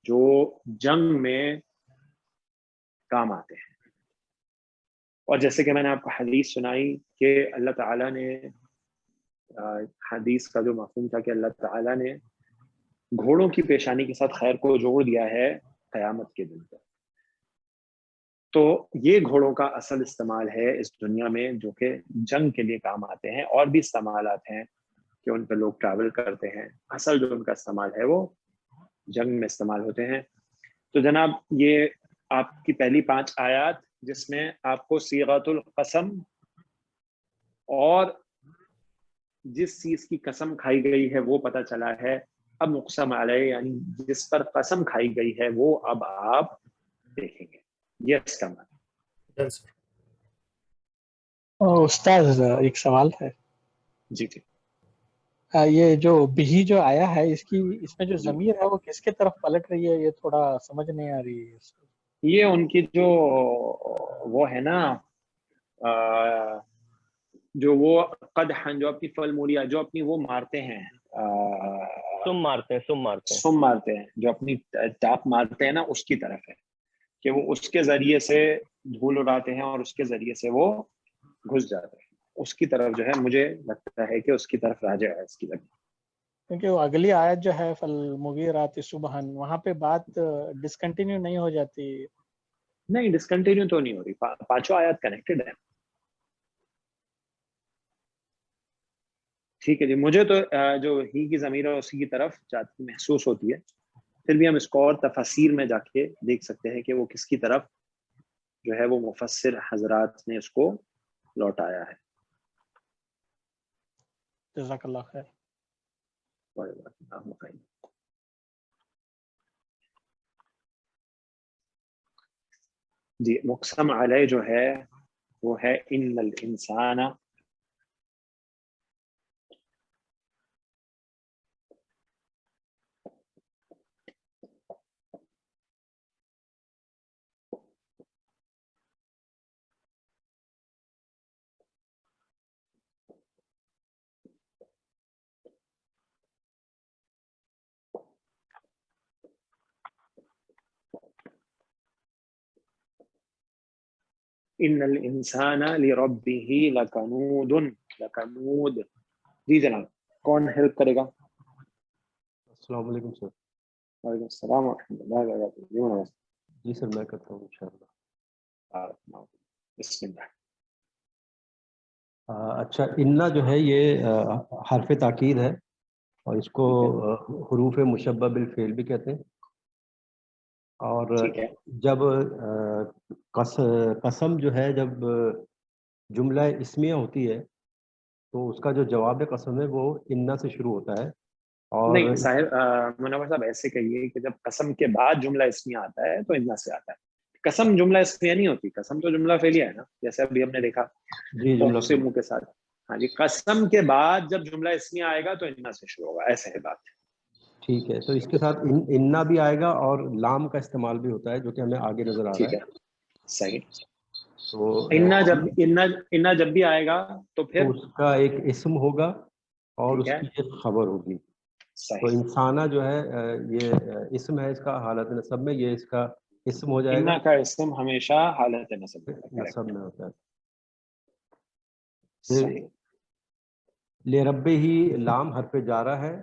جو جنگ میں کام آتے ہیں. اور جیسے کہ میں نے آپ کو حدیث سنائی کہ اللہ تعالیٰ نے, حدیث کا جو مفہوم تھا کہ اللہ تعالیٰ نے گھوڑوں کی پیشانی کے ساتھ خیر کو جوڑ دیا ہے قیامت کے دن پر. تو یہ گھوڑوں کا اصل استعمال ہے اس دنیا میں جو کہ جنگ کے لیے کام آتے ہیں. اور بھی استعمالات ہیں کہ ان پہ لوگ ٹریول کرتے ہیں, اصل جو ان کا استعمال ہے وہ جنگ میں استعمال ہوتے ہیں. تو جناب یہ آپ کی پہلی 5 آیات جس میں آپ کو صیغۃ القسم اور جس چیز کی قسم کھائی گئی ہے وہ پتہ چلا ہے. اب مقسم علیہ یعنی جس پر قسم کھائی گئی ہے وہ اب آپ دیکھیں گے. یس کمال. استاد ایک سوال ہے, جی جی, یہ جو بھی جو آیا ہے اس میں جو ضمیر ہے وہ کس کے طرف پلٹ رہی ہے, یہ تھوڑا سمجھ نہیں آ رہی ہے. یہ ان کی جو وہ ہے نا جو وہ قدحن, جو اپنی فلموریا, جو اپنی وہ مارتے ہیں, سم مارتے ہیں, جو اپنی ٹاپ مارتے ہیں نا, اس کی طرف ہے کہ وہ اس کے ذریعے سے دھول اڑاتے ہیں اور اس کے ذریعے سے وہ گھس جاتے ہیں. اس کی طرف جو ہے مجھے لگتا ہے کہ اس کی طرف راجع ہے اس کی لگی, کیونکہ وہ اگلی آیت جو ہے فالمغیرات صبحا, وہاں پہ بات ڈسکنٹینیو نہیں ہو جاتی. نہیں ڈسکنٹینیو تو نہیں ہو رہی, 5 آیات کنیکٹڈ ہیں. ٹھیک ہے جی, مجھے تو جو ہی کی ضمیر ہے اسی کی طرف جاتی محسوس ہوتی ہے. پھر بھی ہم اس کو اور تفاسیر میں جا کے دیکھ سکتے ہیں کہ وہ کس کی طرف جو ہے وہ مفسر حضرات نے اس کو لوٹایا ہے. جزاک اللہ خیر. جی مقسم علیہ جو ہے وہ ہے ان الانسان، ان الانسان لربه لکنود، لکنود. جی جناب کون ہیلپ کرے گا؟ السلام علیکم سر. وعلیکم السلام ورحمۃ اللہ وبرکاتہ. جی نمستے. جی سر میں کرتا ہوں انشاءاللہ. بسم اللہ. اچھا، انا جو ہے یہ حرف تاکید ہے اور اس کو حروف مشبہ بالفعل بھی کہتے ہیں. اور ٹھیک ہے. جب قسم جو ہے جب جملہ اسمیہ ہوتی ہے تو اس کا جو جواب قسم ہے وہ انا سے شروع ہوتا ہے. اور نہیں صاحب، منور صاحب ایسے کہیے کہ جب قسم کے بعد جملہ اسمیہ آتا ہے تو انا سے آتا ہے. قسم جملہ اسمیہ نہیں ہوتی، قسم تو جملہ فعلیہ ہے نا، جیسے ابھی ہم نے دیکھا جی جملہ اقسم کے ساتھ. ہاں جی، قسم کے بعد جب جملہ اسمیہ آئے گا تو انا سے شروع ہوگا، ایسے ہے بات. ٹھیک ہے، تو اس کے ساتھ انا بھی آئے گا اور لام کا استعمال بھی ہوتا ہے جو کہ ہمیں آگے نظر آ رہا ٹھیک ہے. ہے صحیح. تو انا جب بھی آئے گا تو پھر اس کا ایک اسم ہوگا اور ٹھیک اس ہے کی ایک خبر ہوگی. تو صحیح. انسانہ جو ہے یہ اسم ہے، اس کا حالت نصب میں یہ اس کا اسم ہو جائے گا. انا کا اسم ہمیشہ حالت نصب ہوتا ہے. نصب میں ہوتا ہے. صحیح لے رب ہی لام حرف جارہ ہے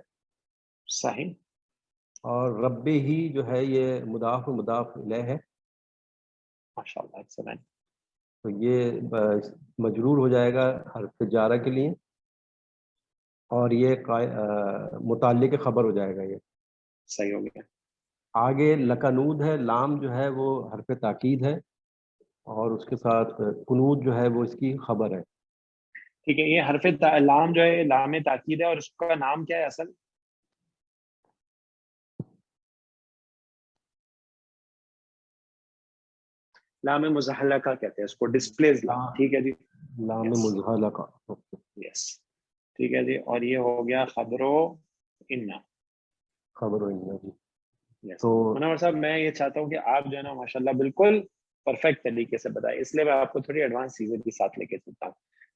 صحیح. اور رب ہی جو ہے یہ مضاف و مضاف الیہ ہے. ماشاء اللہ ایکسلنٹ. تو یہ مجرور ہو جائے گا حرف جارہ کے لیے اور یہ متعلق خبر ہو جائے گا. یہ صحیح ہو گیا. آگے لکنود ہے، لام جو ہے وہ حرف تاکید ہے اور اس کے ساتھ کنود جو ہے وہ اس کی خبر ہے. ٹھیک ہے، یہ حرف لام جو ہے لام تاکید ہے اور اس کا نام کیا ہے اصل؟ لام مزحلقہ کہتے ہیں اس کو، ڈسپلیز لام. ٹھیک ہے جی. لام مزحلقہ. یس ٹھیک ہے جی. اور یہ ہو گیا خبر و انا. خبر ہو جی. یس تو منور صاحب میں یہ چاہتا ہوں کہ آپ جو ہے نا ماشاءاللہ بالکل پرفیکٹ طریقے سے بتائیں، اس لیے میں آپ کو تھوڑی ایڈوانس چیزیں بھی ساتھ لے کے چلتا ہوں.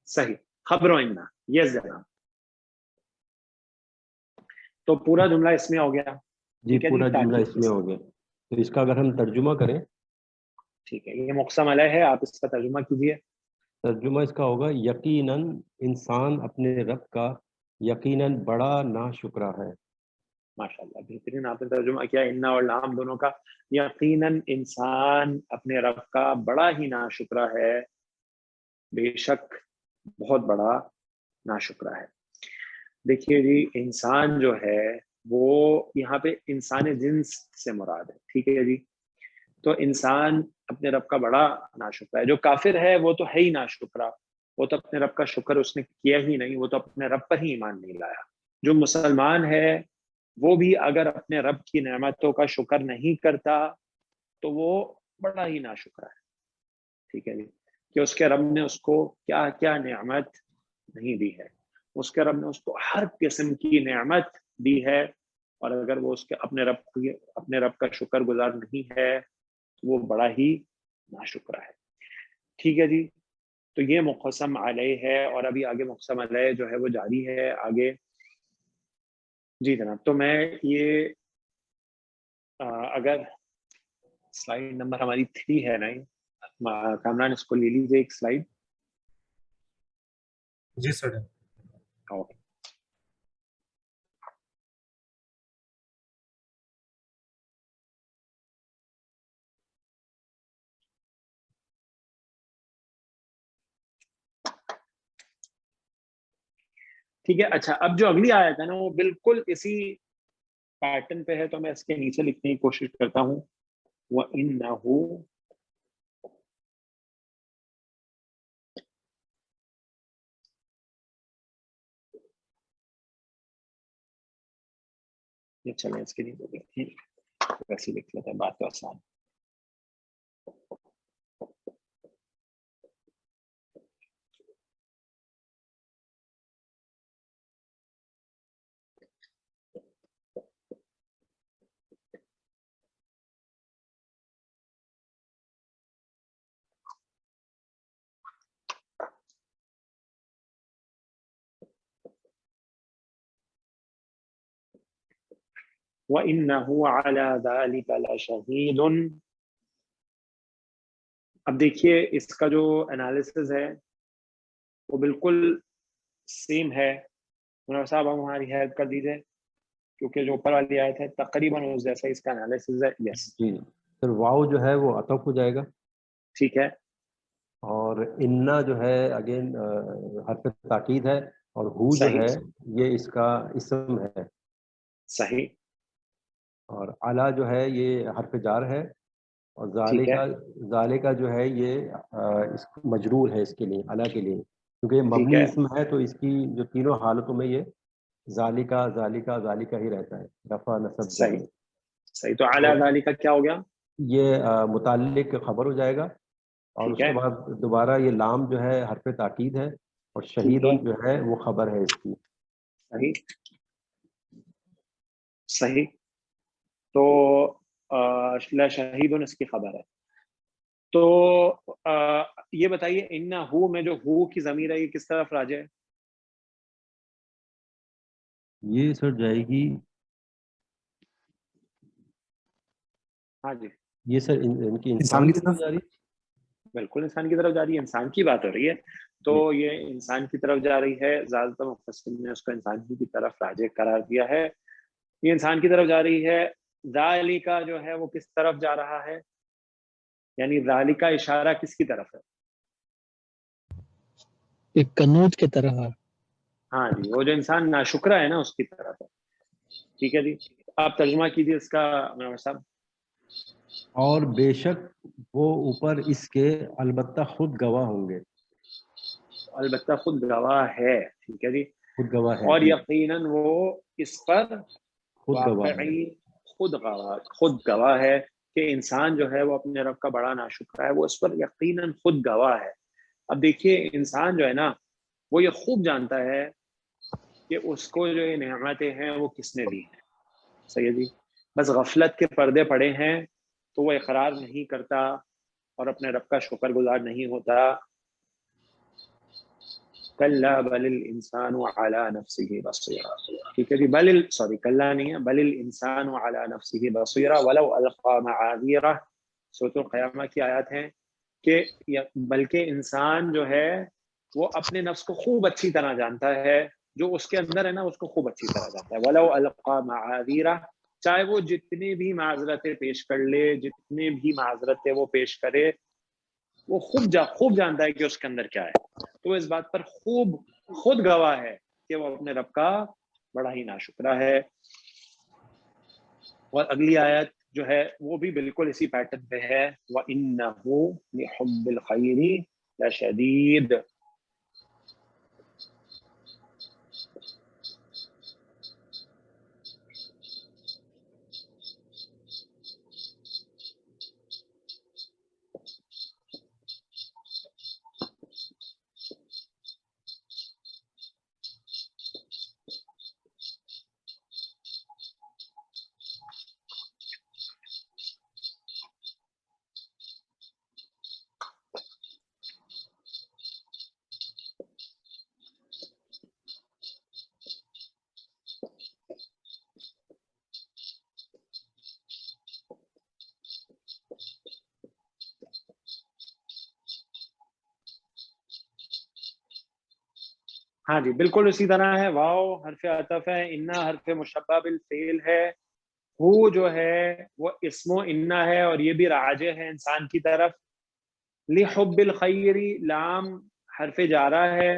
صحیح. خبر و انا. یس جناب. تو پورا جملہ اس میں ہو گیا. جی ٹھیک ہے پورا جملہ تاکید اس کے میں ساتھ. ہو گیا. تو اس کا اگر ہم ترجمہ کریں، ٹھیک ہے، یہ مقسم علیہ ہے، آپ اس کا ترجمہ کیجیے. ترجمہ اس کا ہوگا یقیناً انسان اپنے رب کا یقیناً بڑا ناشکرا ہے. ماشاءاللہ بہترین آپ نے ترجمہ کیا انا اور لام دونوں کا. یقیناً انسان اپنے رب کا بڑا ہی ناشکرا ہے، بے شک بہت بڑا ناشکرا ہے. دیکھیے جی انسان جو ہے وہ یہاں پہ انسان جنس سے مراد ہے. ٹھیک ہے جی. تو انسان اپنے رب کا بڑا ناشکرا ہے. جو کافر ہے وہ تو ہے ہی ناشکرا، وہ تو اپنے رب کا شکر اس نے کیا ہی نہیں، وہ تو اپنے رب پر ہی ایمان نہیں لایا. جو مسلمان ہے وہ بھی اگر اپنے رب کی نعمتوں کا شکر نہیں کرتا تو وہ بڑا ہی ناشکرا ہے. ٹھیک ہے جی. کہ اس کے رب نے اس کو کیا کیا نعمت نہیں دی ہے. اس کے رب نے اس کو ہر قسم کی نعمت دی ہے، اور اگر وہ اس کے اپنے رب کا شکر گزار نہیں ہے تو وہ بڑا ہی ناشکرا ہے. ٹھیک ہے جی. تو یہ مقسم علیہ ہے اور ابھی آگے مقسم علیہ جو ہے وہ جاری ہے آگے. جی جناب. تو میں یہ اگر سلائیڈ نمبر ہماری 3 ہے 9، کامران اس کو لے لیجیے ایک سلائیڈ. جی سر. اوکے. ٹھیک ہے. اچھا اب جو اگلی آیت ہے نا وہ بالکل اسی پیٹرن پہ ہے، تو میں اس کے نیچے لکھنے کی کوشش کرتا ہوں. وَإِنَّهُ یہ چلیں اس کے نیچے ویسے لکھ لیتے ہیں، بات تو آسان. وَإِنَّهُ عَلَى ذَلِكَ لَشَهِيدٌ. اب دیکھیے اس کا جو انالیسز ہے وہ بالکل سیم ہے. منور صاحب ہم ہماری ہیلپ کر دیجیے کیونکہ جو اوپر والی آیت ہے تقریباً اس جیسا اس کا انالیسز ہے. یس جی پھر واو جو ہے وہ عطف ہو جائے گا. ٹھیک ہے. اور انا جو ہے اگین حرف تاکید ہے، اور ہو جو ہے یہ اس کا اسم ہے. صحیح. اور علا جو ہے یہ حرف جار ہے، اور ٹھیک ہے. ذالکا جو ہے یہ اس مجرور ہے اس کے لیے، علا کے لیے، کیونکہ یہ ٹھیک مبنی ہے. اسم ہے تو اس کی جو تینوں حالتوں میں یہ ذالکا ذالکا ذالکا ہی رہتا ہے، رفع نصب جر صحیح میں. صحیح. تو علی ذالک کا کیا ہو گیا؟ یہ متعلق خبر ہو جائے گا، اور ٹھیک اس کے ہے. بعد دوبارہ یہ لام جو ہے حرف تاکید ہے، اور شہید ٹھیک ہے. جو ہے وہ خبر ہے اس کی. صحیح صحیح. تو شہید اس کی خبر ہے. تو یہ بتائیے انہو میں جو ہو کی ضمیر ہے یہ کس طرف راجع ہے؟ یہ سر جائے گی، ہاں جی یہ سر ان کی انسان کی طرف جا رہی ہے. بالکل انسان کی طرف جا رہی ہے. انسان کی بات ہو رہی ہے تو یہ انسان کی طرف جا رہی ہے. زیادہ تر مفسرین نے اس کو انسان کی طرف راجع قرار دیا ہے. یہ انسان کی طرف جا رہی ہے. ذالکا جو ہے وہ کس طرف جا رہا ہے؟ یعنی ذالکا اشارہ کس کی طرف ہے؟ ایک قنوت کی طرح. ہاں جی وہ جو انسان ناشکرا ہے نا اس کی طرف ہے. ٹھیک ہے جی. آپ ترجمہ کیجیے اس کا منور صاحب. اور بے شک وہ اوپر اس کے البتہ خود گواہ ہوں گے. البتہ خود گواہ ہے. ٹھیک ہے جی. خود گواہ ہے اور جی. یقیناً وہ اس پر خود گواہ ہے. واقعی خود گواہ ہے کہ انسان جو ہے وہ اپنے رب کا بڑا ناشکرا ہے. وہ اس پر یقیناً خود گواہ ہے. اب دیکھیے انسان جو ہے نا وہ یہ خوب جانتا ہے کہ اس کو جو یہ نعمتیں ہیں وہ کس نے دی ہیں. صحیح ہے جی. بس غفلت کے پردے پڑے ہیں تو وہ اقرار نہیں کرتا اور اپنے رب کا شکر گزار نہیں ہوتا. کلا بل الانسان علی نفسه بصیرہ. ٹھیک ہے جی. سوری کلا نہیں ہے، بل الانسان علی نفسه بصیرہ ولو القى معاذیرہ. سورۃ القیامہ کی آیات ہیں کہ بلکہ انسان جو ہے وہ اپنے نفس کو خوب اچھی طرح جانتا ہے. جو اس کے اندر ہے نا اس کو خوب اچھی طرح جانتا ہے. ولو القى معاذیرہ، چاہے وہ جتنی بھی معذرتیں پیش کر لے، جتنی بھی معذرتیں وہ پیش کرے، وہ خوب جانتا ہے کہ اس کے اندر کیا ہے. تو اس بات پر خود گواہ ہے کہ وہ اپنے رب کا بڑا ہی ناشکرا ہے. اور اگلی آیت جو ہے وہ بھی بالکل اسی پیٹرن پہ ہے. وَإِنَّهُ لِحُبِّ الْخَيْرِ لَشَدِيدٌ. ہاں جی بالکل اسی طرح ہے. واو حرف عطف ہے، انا حرف مشبہ بالفعل ہے، ہو جو ہے وہ اسم و انا ہے اور یہ بھی راجع ہے انسان کی طرف. لحب الخیر لام حرف جارہ ہے.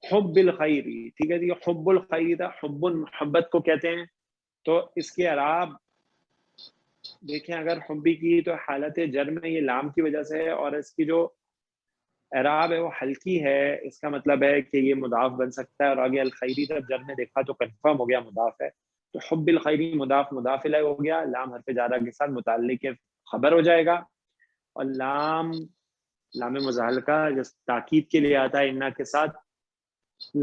حب الخیر ٹھیک ہے جی. حب الخیر تھا، حب محبت کو کہتے ہیں. تو اس کے اعراب دیکھیں اگر حبی کی تو حالت جر میں یہ لام کی وجہ سے ہے، اور اس کی جو اعراب ہے وہ ہلکی ہے. اس کا مطلب ہے کہ یہ مضاف بن سکتا ہے، اور آگے الخیری جب جر میں دیکھا تو کنفرم ہو گیا مضاف ہے. تو حب الخیری مضاف مضاف الیہ ہو گیا. لام حرف جارہ کے ساتھ متعلق خبر ہو جائے گا. اور لام مزالکہ جو تاکید کے لیے آتا ہے انا کے ساتھ،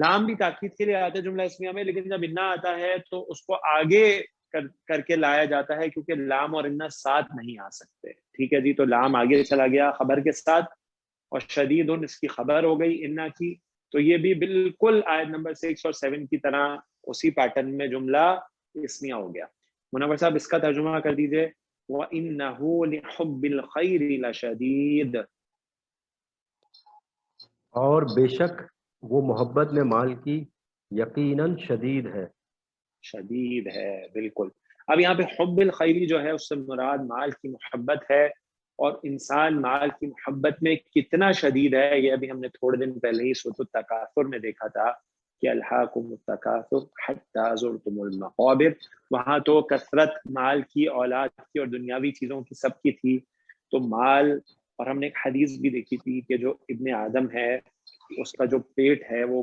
لام بھی تاکید کے لیے آتا ہے جملہ اسمیہ میں، لیکن جب انا آتا ہے تو اس کو آگے کر کے لایا جاتا ہے کیونکہ لام اور انا ساتھ نہیں آ سکتے. ٹھیک ہے جی. تو لام آگے چلا گیا خبر کے ساتھ، اور شدید اس کی خبر ہو گئی انا کی. تو یہ بھی بالکل آیت نمبر 6 اور 7 کی طرح اسی پیٹرن میں جملہ اسمیہ ہو گیا. منور صاحب اس کا ترجمہ کر دیجئے. وَإِنَّهُ لِحُبِّ الْخَيْرِ لَشَدِيدٌ. اور بے شک وہ محبت میں مال کی یقیناً شدید ہے. شدید ہے، بالکل. اب یہاں پہ حب الخیری جو ہے اس سے مراد مال کی محبت ہے، اور انسان مال کی محبت میں کتنا شدید ہے یہ ابھی ہم نے تھوڑے دن پہلے ہی سورۃ التکاثر میں دیکھا تھا کہ الہاکم التکاثر حتی زرتم المقابر. وہاں تو کثرت مال کی، اولاد کی اور دنیاوی چیزوں کی سب کی تھی. تو مال، اور ہم نے ایک حدیث بھی دیکھی تھی کہ جو ابن آدم ہے اس کا جو پیٹ ہے وہ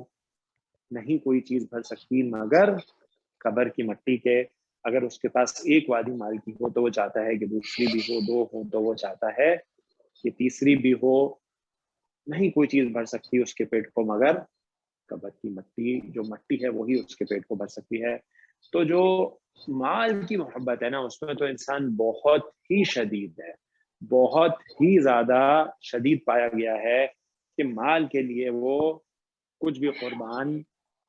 نہیں کوئی چیز بھر سکتی مگر قبر کی مٹی کے. اگر اس کے پاس ایک وادی مال کی ہو تو وہ چاہتا ہے کہ دوسری بھی ہو، دو ہو تو وہ چاہتا ہے کہ تیسری بھی ہو. نہیں کوئی چیز بھر سکتی اس کے پیٹ کو مگر قبر کی مٹی. جو مٹی ہے وہی اس کے پیٹ کو بھر سکتی ہے. تو جو مال کی محبت ہے نا اس میں تو انسان بہت ہی شدید ہے، بہت ہی زیادہ شدید پایا گیا ہے کہ مال کے لیے وہ کچھ بھی قربان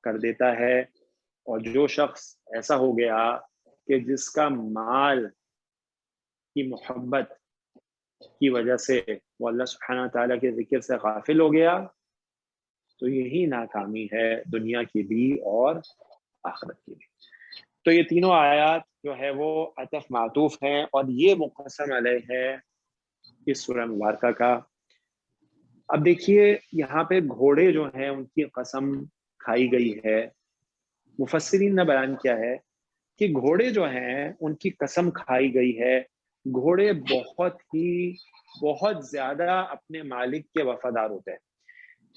کر دیتا ہے. اور جو شخص ایسا ہو گیا کہ جس کا مال کی محبت کی وجہ سے وہ اللہ سبحانہ تعالیٰ کے ذکر سے غافل ہو گیا تو یہی ناکامی ہے دنیا کی بھی اور آخرت کی بھی. تو یہ تینوں آیات جو ہے وہ عطف معطوف ہیں اور یہ مقسم علیہ ہے اس سورہ مبارکہ کا. اب دیکھیے یہاں پہ گھوڑے جو ہیں ان کی قسم کھائی گئی ہے. مفسرین نے بیان کیا ہے کہ گھوڑے جو ہیں ان کی قسم کھائی گئی ہے. گھوڑے بہت زیادہ اپنے مالک کے وفادار ہوتے ہیں.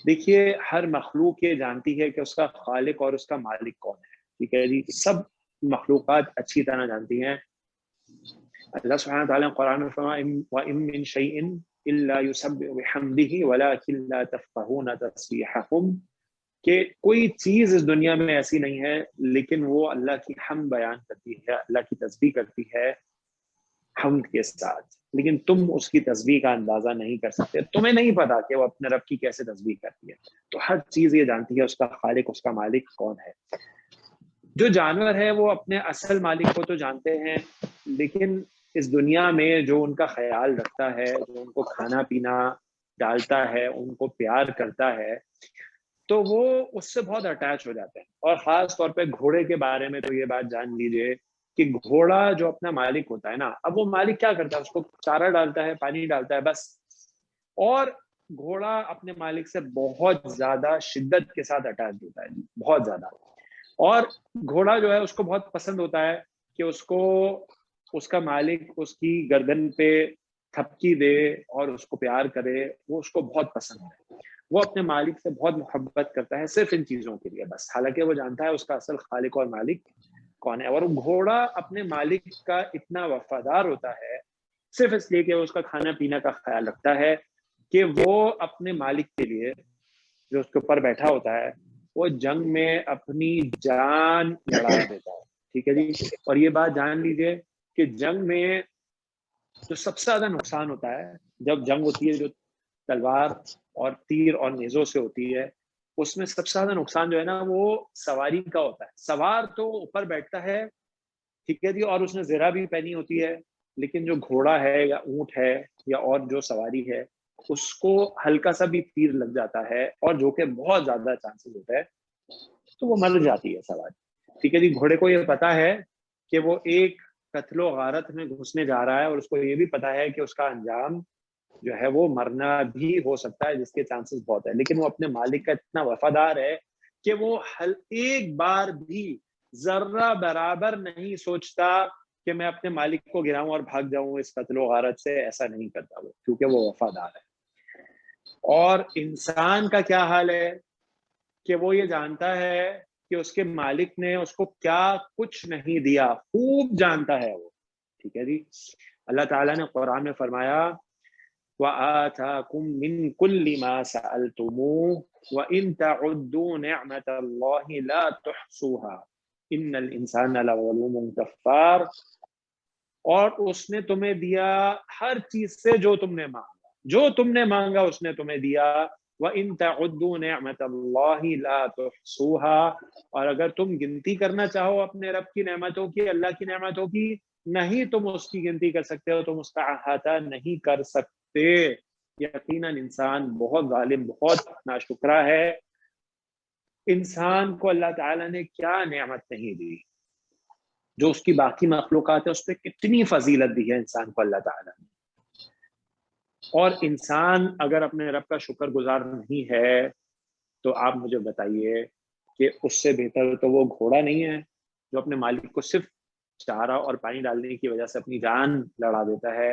دیکھیے ہر مخلوق یہ جانتی ہے کہ اس کا خالق اور اس کا مالک کون ہے. ٹھیک ہے جی، سب مخلوقات اچھی طرح جانتی ہیں. اللہ سبحانہ تعالیٰ نے قرآن میں فرمایا وَإِن مِّن شَيْءٍ إِلَّا يُسَبِّحُ بِحَمْدِهِ وَلَٰكِن لَّا تَفْقَهُونَ تَسْبِيحَهُمْ. کہ کوئی چیز اس دنیا میں ایسی نہیں ہے لیکن وہ اللہ کی حمد بیان کرتی ہے، اللہ کی تسبیح کرتی ہے حمد کے ساتھ، لیکن تم اس کی تسبیح کا اندازہ نہیں کر سکتے. تمہیں نہیں پتا کہ وہ اپنے رب کی کیسے تسبیح کرتی ہے. تو ہر چیز یہ جانتی ہے اس کا خالق، اس کا مالک کون ہے. جو جانور ہے وہ اپنے اصل مالک کو تو جانتے ہیں، لیکن اس دنیا میں جو ان کا خیال رکھتا ہے، جو ان کو کھانا پینا ڈالتا ہے، ان کو پیار کرتا ہے، تو وہ اس سے بہت اٹیچ ہو جاتے ہیں. اور خاص طور پہ گھوڑے کے بارے میں تو یہ بات جان لیجئے کہ گھوڑا جو اپنا مالک ہوتا ہے نا، اب وہ مالک کیا کرتا ہے، اس کو چارہ ڈالتا ہے، پانی ڈالتا ہے بس. اور گھوڑا اپنے مالک سے بہت زیادہ شدت کے ساتھ اٹیچ ہوتا ہے، بہت زیادہ. اور گھوڑا جو ہے اس کو بہت پسند ہوتا ہے کہ اس کو اس کا مالک اس کی گردن پہ تھپکی دے اور اس کو پیار کرے. وہ اس کو بہت پسند ہے. وہ اپنے مالک سے بہت محبت کرتا ہے صرف ان چیزوں کے لیے بس، حالانکہ وہ جانتا ہے اس کا اصل خالق اور مالک کون ہے. اور گھوڑا اپنے مالک کا اتنا وفادار ہوتا ہے صرف اس لیے کہ وہ اس کا کھانا پینا کا خیال رکھتا ہے کہ وہ اپنے مالک کے لیے جو اس کے اوپر بیٹھا ہوتا ہے وہ جنگ میں اپنی جان لڑا دیتا ہے. ٹھیک ہے جی. اور یہ بات جان لیجیے کہ جنگ میں جو سب سے زیادہ نقصان ہوتا ہے جب جنگ ہوتی ہے جو تلوار اور تیر اور نیزوں سے ہوتی ہے، اس میں سب سے زیادہ نقصان جو ہے نا وہ سواری کا ہوتا ہے. سوار تو اوپر بیٹھتا ہے، ٹھیک ہے جی، اور اس نے زرہ بھی پہنی ہوتی ہے، لیکن جو گھوڑا ہے یا اونٹ ہے یا اور جو سواری ہے اس کو ہلکا سا بھی تیر لگ جاتا ہے اور جو کہ بہت زیادہ چانسز ہوتا ہے تو وہ مر جاتی ہے سواری. ٹھیک ہے جی. گھوڑے کو یہ پتا ہے کہ وہ ایک قتل و غارت میں گھسنے جا رہا ہے اور اس کو یہ بھی پتا ہے کہ اس کا انجام جو ہے وہ مرنا بھی ہو سکتا ہے جس کے چانسز بہت ہے، لیکن وہ اپنے مالک کا اتنا وفادار ہے کہ وہ ایک بار بھی ذرہ برابر نہیں سوچتا کہ میں اپنے مالک کو گراؤں اور بھاگ جاؤں اس قتل و غارت سے. ایسا نہیں کرتا وہ، کیونکہ وہ وفادار ہے. اور انسان کا کیا حال ہے کہ وہ یہ جانتا ہے کہ اس کے مالک نے اس کو کیا کچھ نہیں دیا، خوب جانتا ہے وہ. ٹھیک ہے جی. اللہ تعالیٰ نے قرآن میں فرمایا وَآتَاكُم مِّن كُلِّ مَا سَأَلْتُمُوهُ وَإِن تَعُدُّوا نِعْمَةَ اللَّهِ لَا تُحْصُوهَا إِنَّ الْإِنسَانَ لَظَلُومٌ كَفَّارٌ. اور اس نے تمہیں دیا ہر چیز سے جو تم نے مانگا، جو تم نے مانگا اس نے تمہیں دیا. وَإِن تَعُدُّوا نِعْمَةَ اللَّهِ لَا تُحْصُوهَا، اور اگر تم گنتی کرنا چاہو اپنے رب کی نعمتوں کی، اللہ کی نعمتوں کی، نہیں تم اس کی گنتی کر سکتے ہو، تم اس کا احاطہ نہیں کر سکتے. یقیناً انسان بہت ظالم، بہت ناشکرا ہے. انسان کو اللہ تعالیٰ نے کیا نعمت نہیں دی، جو اس کی باقی مخلوقات ہے اس پہ کتنی فضیلت دی ہے انسان کو اللہ تعالیٰ نے. اور انسان اگر اپنے رب کا شکر گزار نہیں ہے تو آپ مجھے بتائیے کہ اس سے بہتر تو وہ گھوڑا نہیں ہے جو اپنے مالک کو صرف چارہ اور پانی ڈالنے کی وجہ سے اپنی جان لڑا دیتا ہے،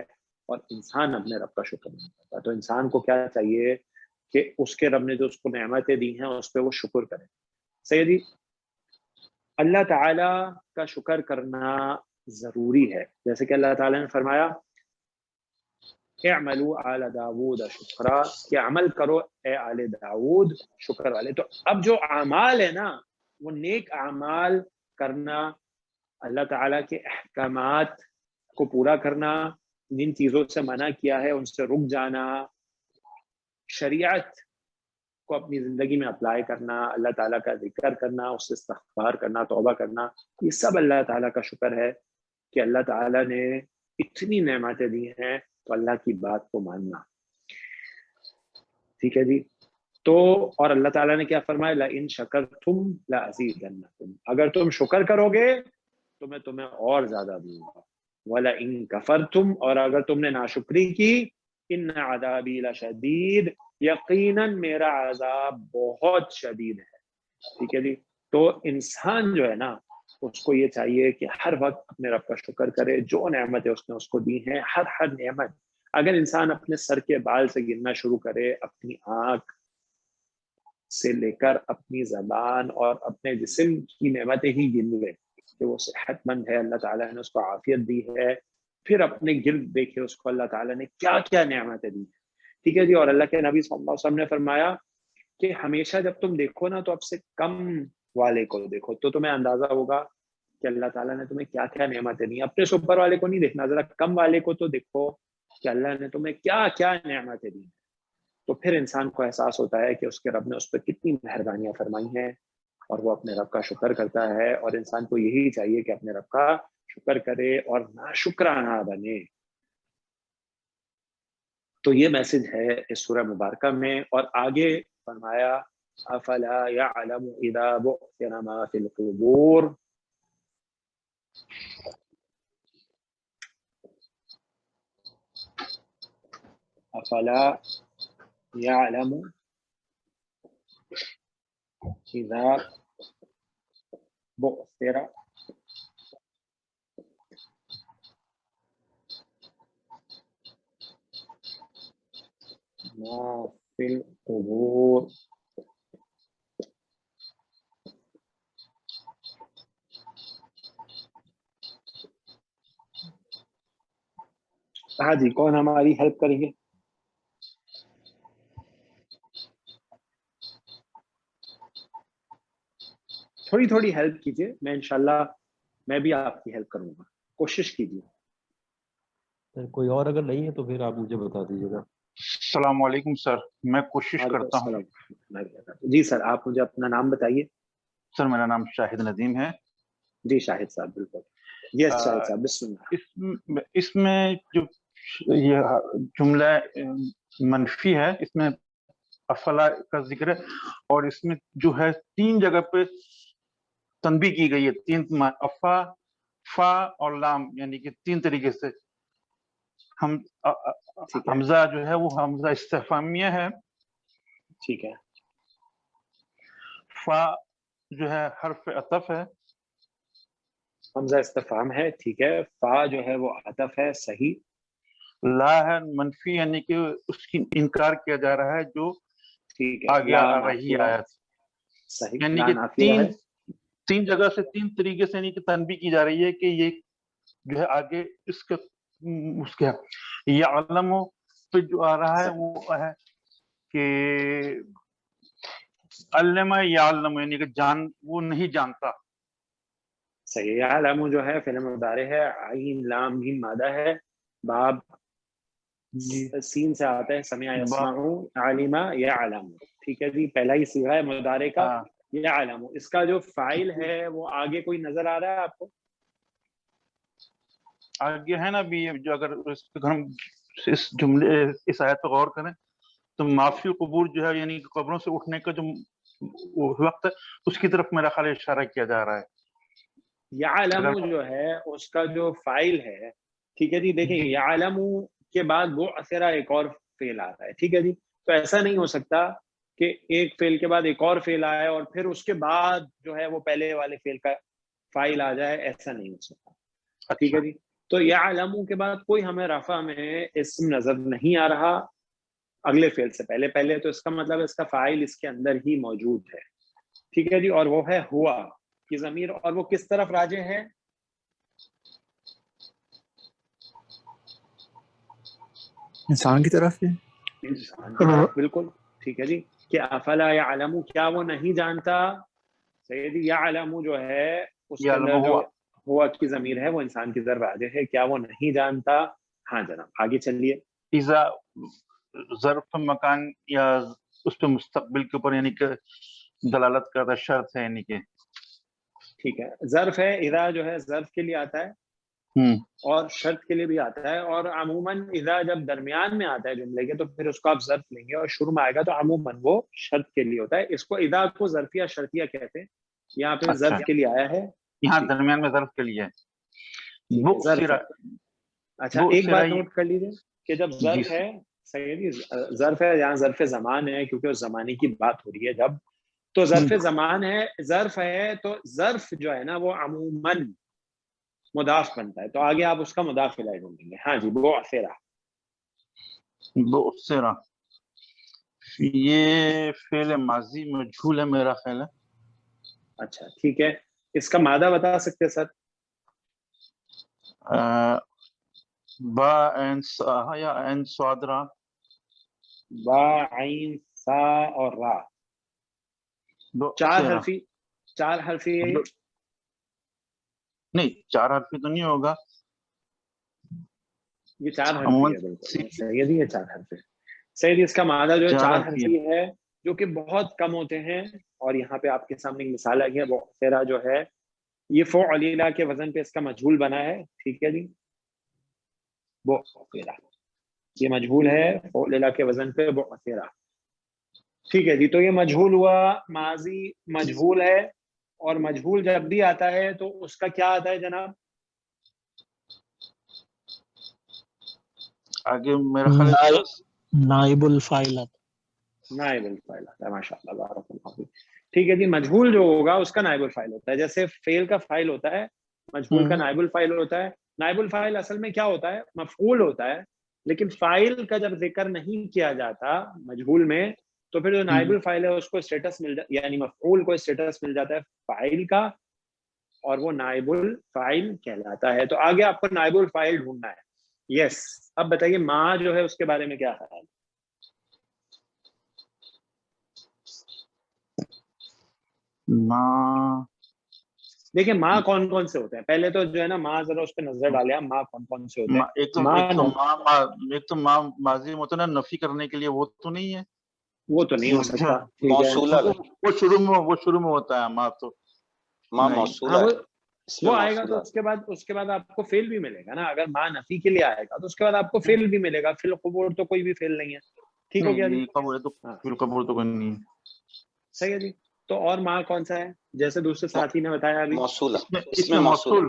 اور انسان اپنے رب کا شکر نہیں کرتا. تو انسان کو کیا چاہیے کہ اس کے رب نے جو اس کو نعمتیں دی ہیں اس پہ وہ شکر کرے. سیدی، اللہ تعالیٰ کا شکر کرنا ضروری ہے. جیسے کہ اللہ تعالیٰ نے فرمایا اعملوا آل داود شکرا، کہ عمل کرو اے آل داود شکر والے. تو اب جو اعمال ہے نا، وہ نیک اعمال کرنا، اللہ تعالیٰ کے احکامات کو پورا کرنا، جن چیزوں سے منع کیا ہے ان سے رک جانا، شریعت کو اپنی زندگی میں اپلائی کرنا، اللہ تعالیٰ کا ذکر کرنا، اس سے استغفار کرنا، توبہ کرنا، یہ سب اللہ تعالیٰ کا شکر ہے کہ اللہ تعالیٰ نے اتنی نعمتیں دی ہیں تو اللہ کی بات کو ماننا. ٹھیک ہے جی. تو اور اللہ تعالیٰ نے کیا فرمایا، لَإِن شَكَرْتُمْ لَأَزِيدَنَّكُمْ، اگر تم شکر کرو گے تو میں تمہیں اور زیادہ دوں گا. وَلَئِن كَفَرْتُمْ، اور اگر تم نے ناشکری کی، إِنَّ عَذَابِي لَشَدِيدٌ، یقیناً میرا عذاب بہت شدید ہے. ٹھیک ہے جی. تو انسان جو ہے نا، اس کو یہ چاہیے کہ ہر وقت اپنے رب کا شکر کرے، جو نعمتیں اس نے اس کو دی ہیں، ہر نعمت. اگر انسان اپنے سر کے بال سے گننا شروع کرے، اپنی آنکھ سے لے کر اپنی زبان اور اپنے جسم کی نعمتیں ہی گن لے کہ وہ صحت مند ہے، اللہ تعالیٰ نے اس کو عافیت دی ہے، پھر اپنے گرد دیکھے اس کو اللہ تعالیٰ نے کیا کیا نعمتیں دی ہیں. ٹھیک ہے جی. اور اللہ کے نبی صلی اللہ علیہ وسلم نے فرمایا کہ ہمیشہ جب تم دیکھو نا تو اب سے کم والے کو دیکھو، تو تمہیں اندازہ ہوگا کہ اللہ تعالیٰ نے تمہیں کیا کیا نعمتیں دی. اپنے سے اوپر والے کو نہیں دیکھنا، ذرا کم والے کو تو دیکھو کہ اللہ نے تمہیں کیا کیا نعمتیں دی. تو پھر انسان کو احساس ہوتا ہے کہ اس کے رب نے اس پہ کتنی مہربانیاں فرمائی ہیں، اور وہ اپنے رب کا شکر کرتا ہے. اور انسان کو یہی چاہیے کہ اپنے رب کا شکر کرے اور ناشکرانہ بنے. تو یہ میسج ہے اس سورہ مبارکہ میں. اور آگے فرمایا افلا يعلم اذا بعثر ما في القبور، افلا يعلم اذا بعثر ما في القبور. ہاں جی، کون ہماری ہیلپ کریں گے؟ تھوڑی تھوڑی ہیلپ کیجیے، میں انشاءاللہ میں بھی آپ کی ہیلپ کروں گا، کوشش کیجیے. کوئی اور اگر نہیں ہے تو پھر آپ مجھے بتا دیجیے گا. السلام علیکم سر، میں کوشش کرتا ہوں. جی سر، آپ مجھے اپنا نام بتائیے. سر میرا نام شاہد ندیم ہے. جی شاہد صاحب، بالکل. یس شاہد صاحب، بسم اللہ. اس میں جو یہ جملہ منفی ہے، اس میں افلا کا ذکر ہے، اور اس میں جو ہے 3 جگہ پہ تنبیہ کی گئی ہے، 3 افا، فا اور لام، یعنی کہ 3 طریقے سے. حمزہ جو ہے وہ حمزہ استفہامیہ ہے. ٹھیک ہے. فا جو ہے حرف عطف ہے. حمزہ استفہام ہے، ٹھیک ہے. فا جو ہے وہ عطف ہے، صحیح. لا ہے منفی، یعنی کہ اس کی انکار کیا جا رہا ہے جو آگے آ رہی آیت. یعنی کہ 3 جگہ سے 3 طریقے سے یعنی کہ تنبیہ کی جا رہی ہے کہ یہ جو ہے آگے اس کے یعلم پہ جو آ رہا ہے وہ ہے کہ علم یعلم، یعنی کہ وہ نہیں جانتا. صحیح. یعلم جو ہے فعل مضارع ہے، عین لام میم مادہ ہے، باب سین سے آتا ہے سمع یسمع علم یعلم. ٹھیک ہے جی, پہلا ہی صیغہ ہے مضارع کا یعلم. اس کا جو فاعل ہے وہ آگے کوئی نظر آ رہا ہے آپ کو؟ آگے ہے نا ابھی جو, اگر ہم اس جملے اس آیت پہ غور کریں تو معافی قبور جو ہے یعنی قبروں سے اٹھنے کا جو وقت ہے اس کی طرف میرا خیال اشارہ کیا جا رہا ہے. یعلم جو ہے اس کا جو فاعل ہے, ٹھیک ہے جی, دیکھیں یعلم کے بعد وہ اثرا ایک اور فعل آتا ہے. ٹھیک ہے جی, تو ایسا نہیں ہو سکتا کہ ایک فعل کے بعد ایک اور فعل آئے اور پھر اس کے بعد جو ہے وہ پہلے والے فعل کا فاعل آ جائے, ایسا نہیں ہو سکتا. ٹھیک ہے جی, تو یعلم کے بعد کوئی ہمیں رفع میں اسم نظر نہیں آ رہا اگلے فعل سے پہلے, تو اس کا مطلب اس کا فاعل اس کے اندر ہی موجود ہے. ٹھیک ہے جی, اور وہ ہے ہوا کی ضمیر, اور وہ کس طرف راجع ہے؟ انسان کی طرف ہے, انسان کی طرف, بالکل. ٹھیک ہے جی, کہ افلا یعلم, کیا وہ نہیں جانتا. سیدی یعلم جو ہے اس کے اندر جو ہوا کی ضمیر ہے وہ انسان کی طرف راجع ہے, کیا وہ نہیں جانتا. ہاں جناب, آگے چلیے. اذا ظرف مکان یا اس پہ مستقبل کے اوپر یعنی کہ دلالت کرتا شرط ہے, یعنی کہ ٹھیک ہے, ظرف ہے. اذا جو ہے ظرف کے لیے آتا ہے اور شرط کے لیے بھی آتا ہے, اور عموماً اذا جب درمیان میں آتا ہے جملے کے تو پھر اس کو آپ ظرف لیں گے, اور شروع میں آئے گا تو عموماً وہ شرط کے لیے ہوتا ہے. اس کو اذا کو ظرفیہ شرطیہ کہتے ہیں. یہاں پہ ظرف کے لیے آیا ہے, یہاں درمیان میں ظرف کے لیے ہے. اچھا, ایک بات نوٹ کر لیجیے کہ جب ظرف ہے, صحیح, ظرف ہے, یہاں ظرف زمان ہے کیونکہ اس زمانے کی بات ہو رہی ہے جب, تو ظرف زمان ہے, ظرف ہے, تو ظرف جو ہے نا وہ عموماً مضاف بنتا ہے, تو آگے آپ اس کا مضاف الیہ ڈھونڈیں گے. ہاں جی, بعثرہ یہ فعل ماضی مجہول ہے میرا خیال ہے. اچھا ٹھیک ہے, اس کا مادہ بتا سکتے سر؟ با عین سا یا عین صاد را, با عین سا اور را, چار حرفی ہے نہیں, چار حرفی تو نہیں ہوگا, یہ چار حرفی ہے. بالکل صحیح ہے, یہ چار حرفی ہے. صحیح, اس کا مادہ جو ہے چار حرفی ہے, جو کہ بہت کم ہوتے ہیں. اور یہاں پہ آپ کے سامنے ایک مثال آئی ہے, بعثرہ جو ہے یہ فعلیلہ کے وزن پہ اس کا مجہول بنا ہے. ٹھیک ہے جی, بعثرہ یہ مجہول ہے فعلیلہ کے وزن پہ بعثرہ. ٹھیک ہے جی, تو یہ مجہول ہوا, ماضی مجہول ہے, اور مجہول جب بھی آتا ہے تو اس کا کیا آتا ہے جناب؟ آگے میرا خیال نائب الفاعل. نائب الفاعل آتا ہے, ماشاء اللہ, بارک اللہ فیک. ٹھیک ہے جی, مجہول جو ہوگا اس کا نائب الفاعل ہوتا ہے. جیسے فعل کا فاعل ہوتا ہے, مجہول کا نائب الفاعل ہوتا ہے. نائب الفاعل اصل میں کیا ہوتا ہے؟ مفعول ہوتا ہے, لیکن فاعل کا جب ذکر نہیں کیا جاتا مجہول میں تو پھر جو نائب الفاعل ہے اس کو اسٹیٹس مل جاتا, یعنی مفعول کو اسٹیٹس مل جاتا ہے فاعل کا, اور وہ نائب الفاعل کہلاتا ہے. تو آگے آپ کو نائب الفاعل ڈھونڈنا ہے. یس, اب بتائیے ماں جو ہے اس کے بارے میں کیا خیال ہے؟ ماں, دیکھیں ماں کون کون سے ہوتے ہیں, پہلے تو جو ہے نا ماں ذرا اس پہ نظر ڈالیں, ماں کون کون سے ہوتے ہیں. ایک تو ماں ماضی میں ہوتا ہے نا نفی کرنے کے لیے, وہ تو نہیں ہے, وہ تو نہیں ہو سکتا. وہ شروع میں ہوتا ہے ماں, تو ماں موصولہ ہے, وہ آئے گا تو اس کے بعد آپ کو فعل بھی ملے گا نا. اگر ماں نفی کے لیے آئے گا تو اس کے بعد آپ کو فعل بھی ملے گا. فی القبور تو کوئی بھی فعل نہیں ہے. ٹھیک ہو گیا جی, قبول تو کوئی نہیں ہے. صحیح ہے جی. تو اور ماں کون سا ہے جیسے دوسرے ساتھی نے بتایا ابھی؟ موصولہ, اس میں موصول.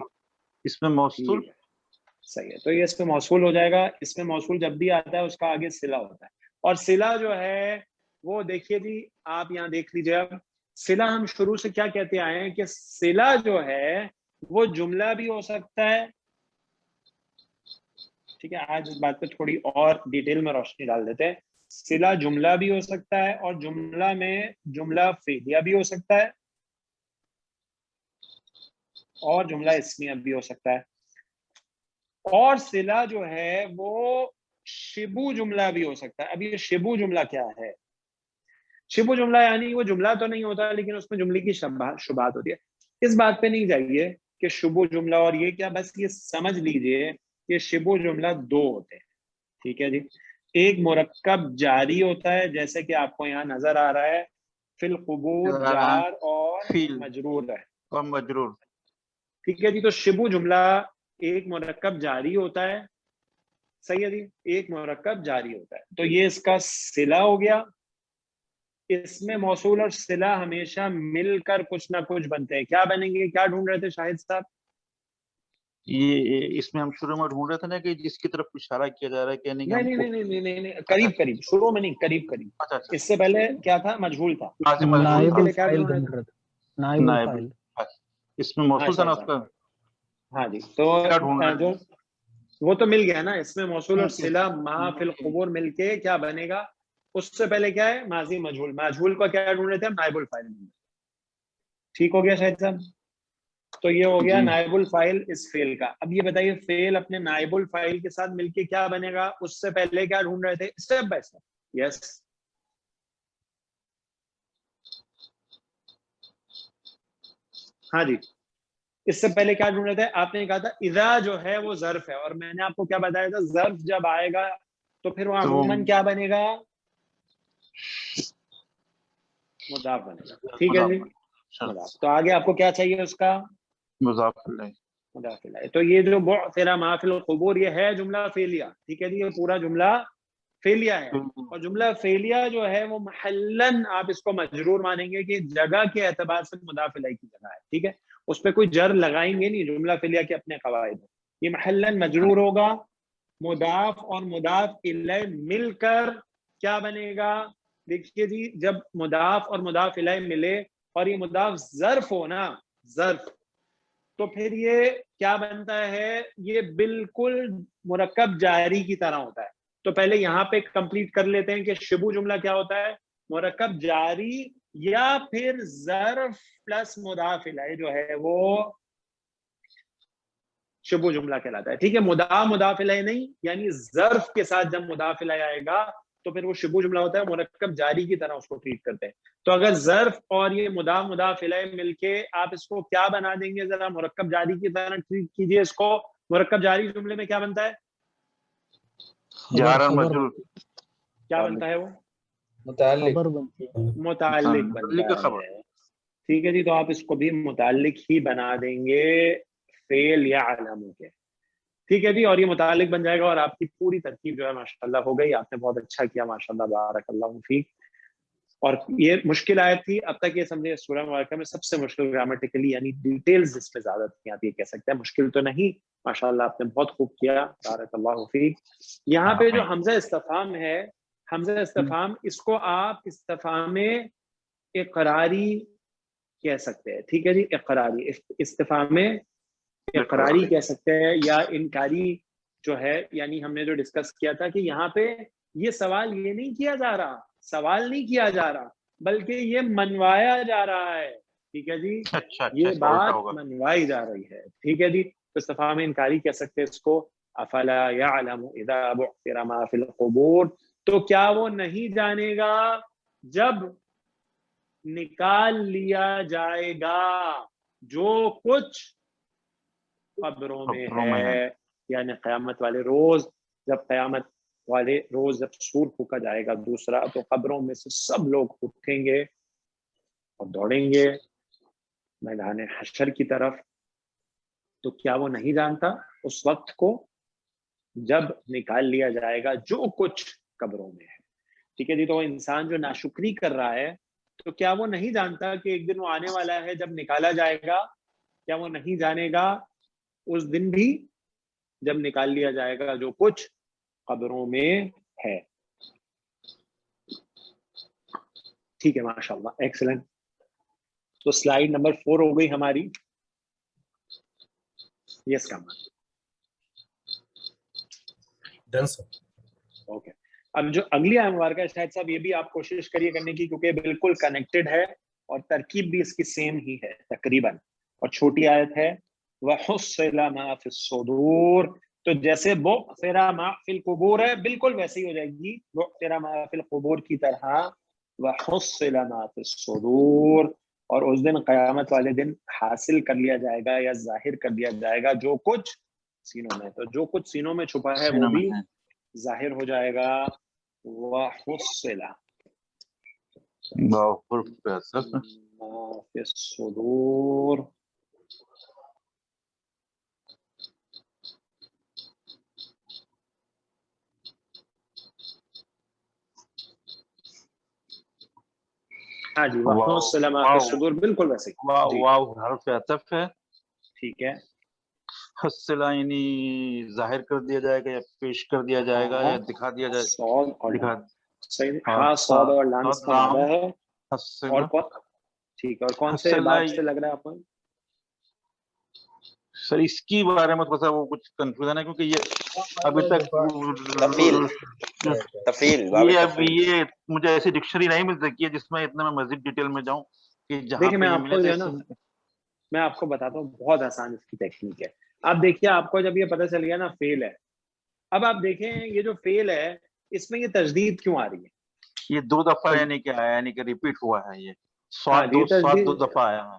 صحیح ہے, تو یہ اس میں موصول ہو جائے گا. اس میں موصول جب بھی آتا ہے اس کا آگے صلہ ہوتا ہے, اور صلہ جو ہے وہ دیکھیے جی, آپ یہاں دیکھ لیجیے. اب صلہ ہم شروع سے کیا کہتے آئے ہیں کہ صلہ جو ہے وہ جملہ بھی ہو سکتا ہے. ٹھیک ہے, آج اس بات پہ تھوڑی اور ڈیٹیل میں روشنی ڈال دیتے ہیں. صلہ جملہ بھی ہو سکتا ہے, اور جملہ میں جملہ فعلیہ بھی ہو سکتا ہے, اور جملہ اسمیہ بھی ہو سکتا ہے. اور صلہ جو ہے وہ شبو جملہ بھی ہو سکتا ہے. اب یہ شبو جملہ کیا ہے؟ شبو جملہ یعنی وہ جملہ تو نہیں ہوتا لیکن اس میں جملے کی شبہات ہوتی ہے. اس بات پہ نہیں جائیے کہ شبو جملہ اور یہ کیا, بس یہ سمجھ لیجئے کہ شبو جملہ دو ہوتے ہیں. ٹھیک ہے جی. ایک مرکب جاری ہوتا ہے جیسے کہ آپ کو یہاں نظر آ رہا ہے فی القبور جار اور مجرور ہے اور مجرور. ٹھیک ہے جی. تو شبو جملہ ایک مرکب جاری ہوتا ہے, صحیح ہے جی, ایک مرکب جاری ہوتا ہے. تو یہ اس کا صلہ ہو گیا. اس میں موصول اور صلہ ہمیشہ مل کر کچھ نہ کچھ بنتے ہیں. کیا بنیں گے, کیا ڈھونڈ رہے تھے شاہد صاحب؟ یہ اس میں ہم شروع میں ڈھونڈ رہے تھے نا کہ جس کی طرف اشارہ کیا جا رہا ہے کہ نہیں, قریب قریب, شروع میں نہیں, قریب قریب. اس سے پہلے کیا تھا, مجہول تھا. نائب الفاعل بن رہا تھا, نائب الفاعل. اس میں موصول تھا نا اس کا. ہاں جی. تو جو وہ تو مل گیا نا, اس میں موصول اور صلہ ما فی القبور مل کے کیا بنے گا. اس سے پہلے کیا ہے, ماضی مجہول. مجہول کو کیا ڈھونڈ رہے تھے, نائب الفاعل. ٹھیک ہو گیا شاہد صاحب؟ تو یہ ہو گیا نائب الفاعل اس فعل کا. اب یہ بتائیے فعل اپنے نائب الفاعل کے ساتھ مل کے کیا بنے گا. اس سے پہلے کیا ڈھونڈ رہے تھے, اسٹیپ بائی اسٹیپ. یس, ہاں جی. اس سے پہلے کیا ڈھونڈ رہے تھے, آپ نے کہا تھا اذا جو ہے وہ ظرف ہے, اور میں نے آپ کو کیا بتایا تھا, ظرف جب آئے گا تو پھر وہ عموماً کیا بنے گا, مضاف بنے گا. ٹھیک ہے جی, مضاف. تو آگے آپ کو کیا چاہیے اس کا, مضاف الیہ. مضاف الیہ. تو یہ جو بعثر ما فی القبور یہ ہے جملہ فعلیہ. ٹھیک ہے جی, یہ پورا جملہ فعلیہ ہے. اور جملہ فعلیہ جو ہے وہ محلن آپ اس کو مجرور مانیں گے کہ جگہ کے اعتبار سے مضاف الیہ کی جگہ ہے. ٹھیک ہے, اس پہ کوئی جر لگائیں گے نہیں. جملہ فعلیہ کے اپنے قواعد ہیں. یہ محلن مجرور ہوگا. مضاف اور مضاف الیہ مل کر کیا بنے گا, دیکھیے جی, جب مضاف اور مضاف الیہ ملے اور یہ مضاف ظرف ہو نا, ظرف, تو پھر یہ کیا بنتا ہے, یہ بالکل مرکب جاری کی طرح ہوتا ہے. تو پہلے یہاں پہ کمپلیٹ کر لیتے ہیں کہ شبو جملہ کیا ہوتا ہے, مرکب جاری یا پھر ظرف پلس مضاف الیہ جو ہے وہ شبو جملہ کہلاتا ہے. ٹھیک ہے, مضاف الیہ نہیں, یعنی ظرف کے ساتھ جب مضاف الیہ آئے گا تو پھر وہ شبو جملہ ہوتا ہے, مرکب جاری کی طرح اس کو ٹریٹ کرتے ہیں. تو اگر ظرف اور یہ مضاف الیہ مل کے آپ اس کو کیا بنا دیں گے, ذرا مرکب جاری کی طرح ٹریٹ کیجئے اس کو. مرکب جاری جملے میں کیا بنتا ہے, جار اور مجرور. کیا بنتا ہے, وہ متعلق بنتا ہے. ٹھیک ہے جی, تو آپ اس کو بھی متعلق ہی بنا دیں گے فعل یا علم کے. ٹھیک ہے جی, اور یہ متعلق بن جائے گا اور آپ کی پوری ترکیب جو ہے ماشاءاللہ ہو گئی. آپ نے بہت اچھا کیا ماشاءاللہ, بارک اللہ فیک. اور یہ مشکل آیت تھی اب تک, یہ سمجھے سورہ مبارکہ میں سب سے مشکل گرامٹیکلی, یعنی ڈیٹیلز اس میں زیادہ تھی, آپ یہ کہہ سکتے ہیں. مشکل تو نہیں, ماشاءاللہ آپ نے بہت خوب کیا, بارک اللہ فیک. یہاں پہ جو حمزہ استفہام ہے, حمزہ استفہام, اس کو آپ استفہام اقراری کہہ سکتے ہیں. ٹھیک ہے جی, اقراری, استفہام اقراری کہہ سکتے ہیں, یا انکاری جو ہے. یعنی ہم نے جو ڈسکس کیا تھا کہ یہاں پہ یہ سوال یہ نہیں کیا جا رہا, سوال نہیں کیا جا رہا, بلکہ یہ منوایا جا رہا ہے. ٹھیک ہے جی, یہ بات منوائی جا رہی ہے. ٹھیک ہے جی, تو استفہام انکاری کہہ سکتے ہیں اس کو. افلا یعلم اذا بعثر ما فی القبور, تو کیا وہ نہیں جانے گا جب نکال لیا جائے گا جو کچھ قبروں میں ہے. یعنی قیامت والے روز, جب قیامت والے روز جب سور پھونکا جائے گا دوسرا, تو قبروں میں سے سب لوگ اٹھیں گے اور دوڑیں گے میدان حشر کی طرف. تو کیا وہ نہیں جانتا اس وقت کو جب نکال لیا جائے گا جو کچھ قبروں میں ہے. ٹھیک ہے جی, تو انسان جو ناشکری کر رہا ہے, تو کیا وہ نہیں جانتا کہ ایک دن وہ آنے والا ہے جب نکالا جائے گا. کیا وہ نہیں جانے گا اس دن بھی جب نکال لیا جائے گا جو کچھ قبروں میں ہے. ٹھیک ہے, ماشاءاللہ, ایکسلنٹ. تو سلائیڈ نمبر 4 ہو گئی ہماری. یس کام. اوکے, اب جو اگلی آیت مبارکہ شاہد صاحب, یہ بھی آپ کوشش کریے کرنے کی, کیونکہ بالکل کنیکٹڈ ہے اور ترکیب بھی اس کی سیم ہی ہے تقریباً. اور چھوٹی آیت ہے, وَحُصِّلَ مَا فِي الصُّدُورِ. تو جیسے بُعْثِرَ مَا فِي الْقُبُورِ ہے, بالکل ویسے ہی ہو جائے گی بُعْثِرَ مَا فِي الْقُبُورِ کی طرح. وَحُصِّلَ مَا فِي الصُّدُورِ, اور اس دن قیامت والے دن حاصل کر لیا جائے گا یا ظاہر کر دیا جائے گا جو کچھ سینوں میں. تو جو کچھ سینوں میں چھپا ہے وہ بھی ظاہر ہو جائے گا وحصل ما فی الصدور. ہاں جی وحصل ما فی الصدور بالکل ویسے. واو حرف عطف ہے. ٹھیک ہے. حصلہ یعنی ظاہر کر دیا جائے گا یا پیش کر دیا جائے گا یا دکھا دیا جائے صاد اور دکھا لام. صحیح. ہاں صاد اور لام اس کا مادہ ہے. اور ٹھیک ہے. اور کون سے باب سے لگ رہا ہے آپ کو؟ سر اس کی بارے میں تھوڑا سا وہ کچھ کنفیوژن ہے کیونکہ یہ ابھی تک یہ مجھے ایسی ڈکشنری نہیں مل سکی ہے جس میں اتنا میں مزید ڈیٹیل میں جاؤں کہ جہاں دیکھیں پہ میں یہ آپ کو ملے جو ہے نا میں آپ کو بتاتا ہوں بہت آسان اس کی ٹیکنیک ہے. آپ دیکھیے آپ کو جب یہ پتہ چل گیا نا فیل ہے, اب آپ دیکھیں یہ جو فیل ہے اس میں یہ تجدید کیوں آ رہی ہے؟ یہ 2 دفعہ یعنی کہ آیا یعنی کہ ریپیٹ ہوا ہے. یہ ہاں جی سواد 2 دفعہ آیا ہے.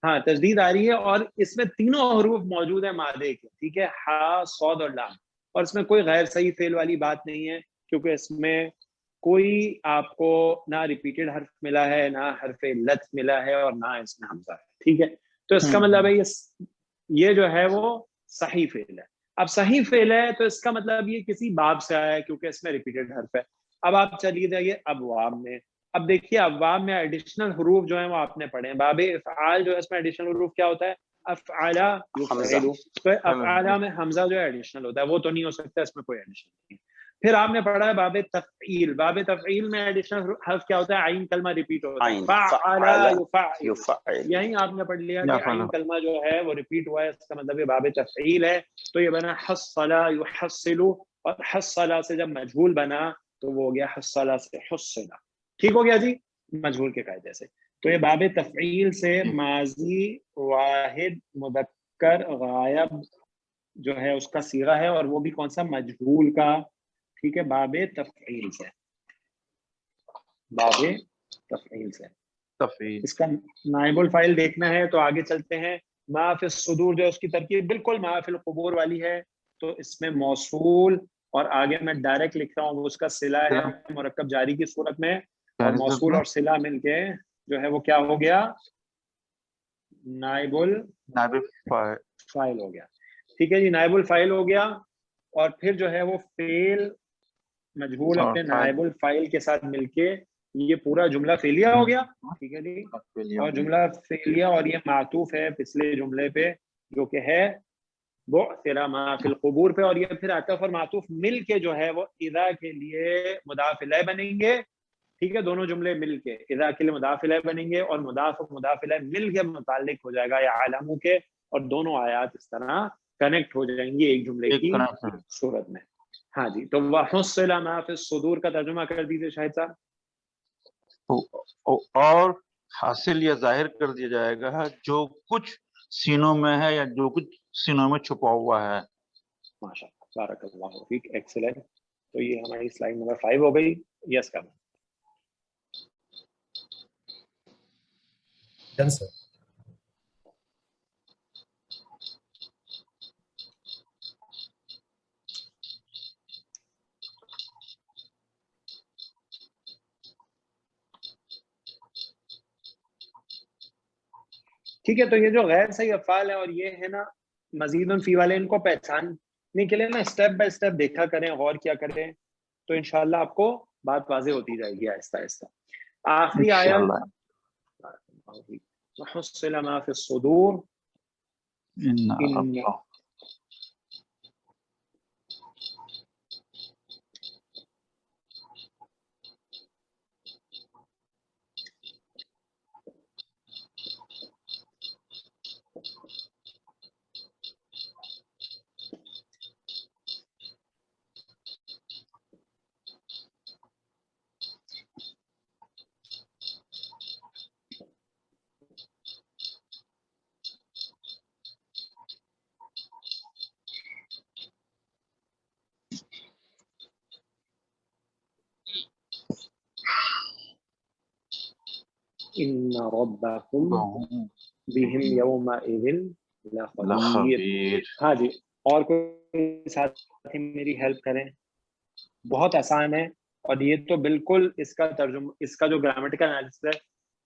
ہاں تجدید آ رہی ہے اور اس میں تینوں حروف موجود ہیں مادے کے. ٹھیک ہے. ہا صاد اور لام. اور اس میں کوئی غیر صحیح فعل والی بات نہیں ہے کیونکہ اس میں کوئی آپ کو نہ ریپیٹڈ حرف ملا ہے نہ حرف علت ملا ہے اور نہ اس میں حمزہ ہے. ٹھیک ہے. تو اس کا مطلب ہے یہ جو ہے وہ صحیح فعل ہے. اب صحیح فعل ہے تو اس کا مطلب یہ کسی باب سے آیا ہے کیونکہ اس میں ریپیٹڈ حرف ہے. اب آپ چلیے جائیے ابواب میں. اب دیکھیے ابواب میں ایڈیشنل حروف جو ہیں وہ آپ نے پڑھے ہیں. باب افعال جو ہے اس میں ایڈیشنل حروف کیا ہوتا ہے؟ افعلا یفعلو. تو افعلا میں حمزہ جو ہے ایڈیشنل ہوتا ہے, وہ تو نہیں ہو سکتا, اس میں کوئی ایڈیشنل نہیں. پھر آپ نے پڑھا ہے باب تفعیل. باب تفعیل میں ایڈیشنل حرف کیا ہوتا ہے؟ عین کلمہ ریپیٹ ہوتا ہے. فعلا یفعل. یہیں آپ نے پڑھ لیا کہ عین کلمہ جو ہے وہ ریپیٹ ہوا ہے, اس کا مطلب یہ باب تفعیل ہے. تو یہ بنا حصلا یحصلو, اور حصلا سے جب مجہول بنا تو وہ ہو گیا حصلا سے حصلا. ٹھیک ہو گیا جی مجہول کے قاعدے سے. تو یہ باب تفعیل سے ماضی واحد مذکر غائب جو ہے اس کا صیغہ ہے, اور وہ بھی کون سا؟ مجہول کا. ٹھیک ہے. باب تفعیل سے, باب تفعیل سے. اس کا نائب الفاعل دیکھنا ہے تو آگے چلتے ہیں. ما فی الصدور جو اس کی ترکیب بالکل ما فی القبور والی ہے. تو اس میں موصول اور آگے میں ڈائریکٹ لکھ رہا ہوں وہ اس کا صلہ ہے مرکب جاری کی صورت میں, اور موصول اور صلہ مل کے جو ہے وہ کیا ہو گیا؟ نائب الفاعل ہو گیا. ٹھیک ہے جی نائب الفاعل ہو گیا. اور پھر جو ہے وہ فعل مجہول اپنے نائب الفاعل کے ساتھ مل کے یہ پورا جملہ فعلیہ ہو گیا. ٹھیک ہے جی. اور جملہ فعلیہ اور یہ معطوف ہے پچھلے جملے پہ جو کہ ہے بعثر ما فی القبور پہ, اور یہ پھر عطف اور معطوف مل کے جو ہے وہ اذا کے لیے مضاف الیہ بنیں گے. ٹھیک ہے. دونوں جملے مل کے اذا کے لیے مضاف الیہ بنیں گے اور مضاف و مضاف الیہ مل کے متعلق ہو جائے گا یا عالموں کے, اور دونوں آیات اس طرح کنیکٹ ہو جائیں گی ایک جملے کی صورت میں. ہاں جی. تو وحصل ما فی الصدور کا ترجمہ کر دیجیے شاہد صاحب. اور حاصل یا ظاہر کر دیا جائے گا جو کچھ سینوں میں ہے یا جو کچھ سینوں میں چھپا ہوا ہے. ماشاء اللہ بارک اللہ فیک. ایکسلنٹ. تو یہ ہماری سلائیڈ نمبر 5 ہو گئی. یس کرنا. ڈن سر. ٹھیک ہے. تو یہ جو غیر صحیح افعال ہیں اور یہ ہے نا مزید فی والے, ان کو پہچاننے کے لیے نا اسٹیپ بائی اسٹیپ دیکھا کریں, غور کیا کریں, تو انشاءاللہ آپ کو بات واضح ہوتی جائے گی آہستہ آہستہ. آخری آیت وحصل ما فی الصدور ان ربکم بہم یومئذ لخبیر. ہاں جی. اور کوئی ساتھی میری ہیلپ کریں؟ بہت آسان ہے، اور یہ تو بالکل اس کا ترجمہ، اس کا جو گرامیٹیکل انالیسس ہے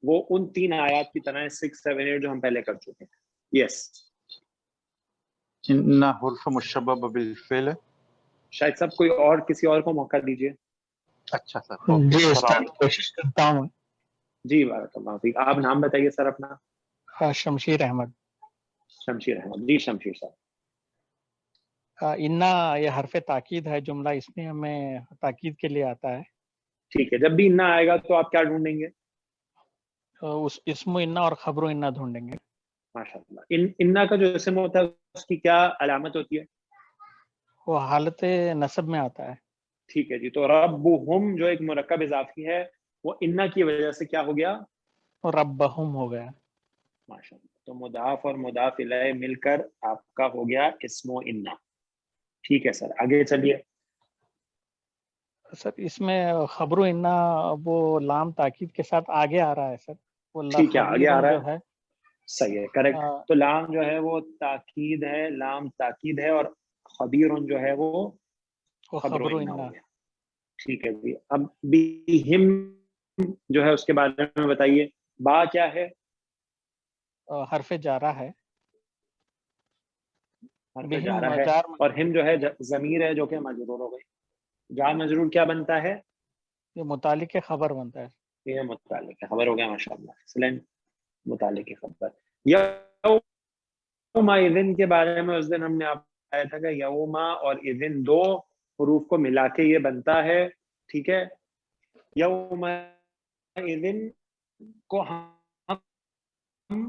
وہ ان 3 آیات کی طرح ہے 6 7 8 جو ہم پہلے کر چکے ہیں. یس ان حرف مشبہ بالفعل ہے. شاید صاحب کوئی اور کسی اور کو موقع دیجیے. اچھا سر، جی استاد کوشش کرتا ہوں. جی بارک اللہ فیک. آپ نام بتائیے سر اپنا. شمشیر احمد. شمشیر احمد. جی شمشیر صاحب. انا یہ حرف تاکید ہے، جملہ اس میں ہمیں تاکید کے لیے آتا ہے. ٹھیک ہے، جب بھی انا آئے گا تو آپ کیا ڈھونڈیں گے؟ اس اسم انا اور خبر انا ڈھونڈیں گے. ماشاء اللہ. انا کا جو اسم ہوتا ہے اس کی کیا علامت ہوتی ہے؟ وہ حالت نصب میں آتا ہے. ٹھیک ہے جی. تو ربہم جو ایک مرکب اضافی ہے وہ انا کی وجہ سے کیا ہو گیا؟ ربہم ہو گیا. ماشاء اللہ. تو مضاف اور مضاف الیہ مل کر آپ کا ہو گیا اسم و انا. ٹھیک ہے سر، آگے چلیے. سر اس میں خبر انا وہ لام تاکید کے ساتھ آگے آ رہا ہے سر. وہ ٹھیک ہے، آگے آ رہا جو ہے صحیح ہے، کریکٹ. تو لام جو ہے وہ تاکید ہے، لام تاکید ہے، اور خبیر جو ہے وہ خبر و انا ہو گیا. ٹھیک ہے جی. اب بہم جو ہے اس کے بارے میں بتائیے. با کیا ہے؟ حرف جارہ ہے. حرف جارہ ہے، اور ہم جو ہے ضمیر ہے جو کہ مجرور ہو گئی. جار مجرور کیا بنتا ہے؟ یہ متعلق خبر بنتا ہے. یہ متعلق خبر ہو گیا. ماشاء اللہ، ایکسلنٹ. متعلق خبر. یوم اذن کے بارے میں اس دن ہم نے آپ کو بتایا تھا کہ یوما اور اذن 2 حروف کو ملا کے یہ بنتا ہے. ٹھیک ہے. یوم اذن کو ہم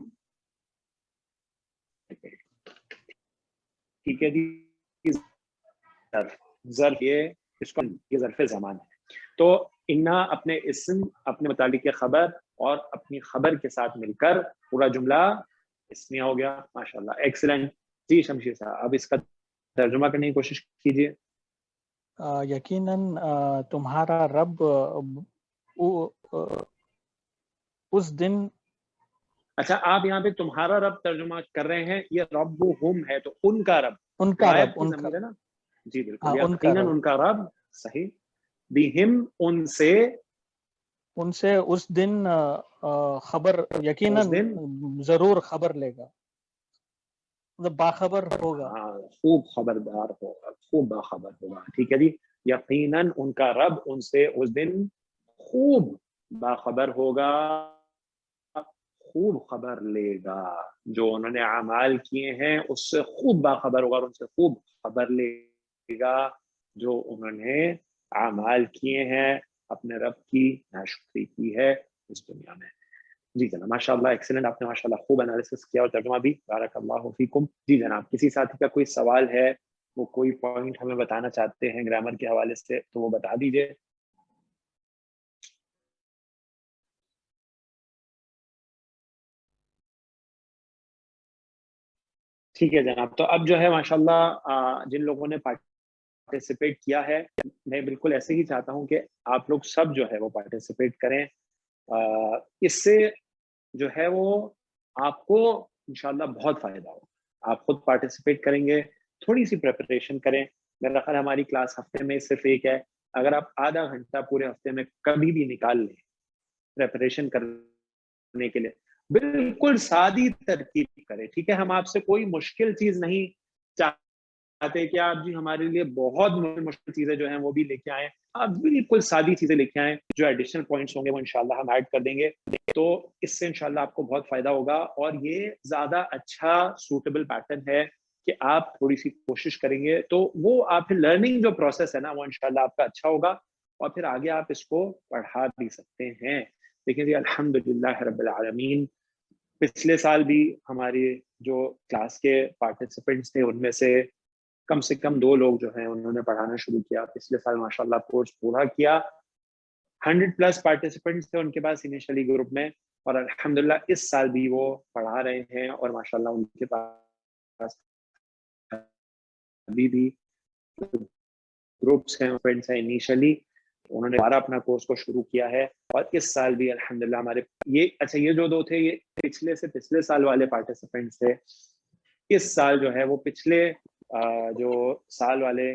ٹھیک ہے جی. ظرف یہ ظرف زمان ہے. تو انا اپنے اسم، اپنے متعلق خبر اور اپنی خبر کے ساتھ مل کر پورا جملہ اسمیہ ہو گیا. ماشاءاللہ، ایکسلنٹ. جی شمشیر صاحب اب اس کا ترجمہ کرنے کی کوشش کیجیے. یقیناً تمہارا رب اس دن. اچھا، آپ یہاں پہ تمہارا رب ترجمہ کر رہے ہیں، یہ ربہم ہے تو ان کا رب، ان کا غائب رب، کی ان ضمیر کا ہے نا. جی بالکل. ان یقیناً ان کا رب. صحیح. بہم ان سے اس دن خبر، یقیناً اس دن ضرور خبر لے گا، مطلب باخبر ہوگا. خوب خبردار ہوگا، خوب باخبر ہوگا. ٹھیک ہے جی. یقیناً ان کا رب ان سے اس دن خوب باخبر ہوگا، خوب خبر لے گا. جو انہوں نے اعمال کیے ہیں اس سے خوب باخبر ہوگا اور ان سے خوب خبر لے گا جو انہوں نے اعمال کیے ہیں، اپنے رب کی ناشکری کی ہے اس دنیا میں. جی جناب ماشاء اللہ، ایکسلنٹ. آپ نے ماشاء اللہ خوب انالیسس کیا اور ترجمہ بھی. بارک اللہ فیکم. جی جناب، کسی ساتھی کا کوئی سوال ہے، وہ کوئی پوائنٹ ہمیں بتانا چاہتے ہیں گرامر کے حوالے سے تو وہ بتا دیجیے. ٹھیک ہے جناب. تو اب جو ہے ماشاءاللہ جن لوگوں نے پارٹیسپیٹ کیا ہے، میں بالکل ایسے ہی چاہتا ہوں کہ آپ لوگ سب جو ہے وہ پارٹیسپیٹ کریں. اس سے جو ہے وہ آپ کو انشاءاللہ بہت فائدہ ہوگا. آپ خود پارٹیسپیٹ کریں گے، تھوڑی سی پریپریشن کریں. میرا خیال ہماری کلاس ہفتے میں صرف ایک ہے، اگر آپ آدھا گھنٹہ پورے ہفتے میں کبھی بھی نکال لیں پریپریشن کرنے کے لیے، بالکل سادی ترکیب کریں. ٹھیک ہے. ہم آپ سے کوئی مشکل چیز نہیں چاہتے کہ آپ جی ہمارے لیے بہت مشکل چیزیں جو ہیں وہ بھی لے کے آئیں. آپ بالکل سادی چیزیں لے کے آئیں. جو ایڈیشنل پوائنٹس ہوں گے وہ انشاءاللہ ہم ایڈ کر دیں گے. تو اس سے انشاءاللہ آپ کو بہت فائدہ ہوگا، اور یہ زیادہ اچھا سوٹیبل پیٹرن ہے کہ آپ تھوڑی سی کوشش کریں گے تو وہ آپ لرننگ جو پروسیس ہے نا وہ انشاءاللہ آپ کا اچھا ہوگا، اور پھر آگے آپ اس کو پڑھا بھی سکتے ہیں. لیکن جی الحمدللہ رب العالمین، پچھلے سال بھی ہماری جو کلاس کے پارٹیسپینٹس تھے ان میں سے کم 2 لوگ جو ہیں انہوں نے پڑھانا شروع کیا. پچھلے سال ماشاءاللہ کورس پورا کیا. 100+ پارٹیسپینٹس تھے ان کے پاس انیشلی گروپ میں، اور الحمدللہ اس سال بھی وہ پڑھا رہے ہیں، اور ماشاءاللہ ان کے پاس ابھی بھی گروپس ہیں، فرینڈس ہیں. انیشلی انہوں نے دوبارہ اپنا کورس کو شروع کیا ہے، اور اس سال بھی الحمدللہ ہمارے یہ جو 2 تھے یہ پچھلے سال والے پارٹیسپینٹس تھے. اس سال جو ہے وہ پچھلے جو سال والے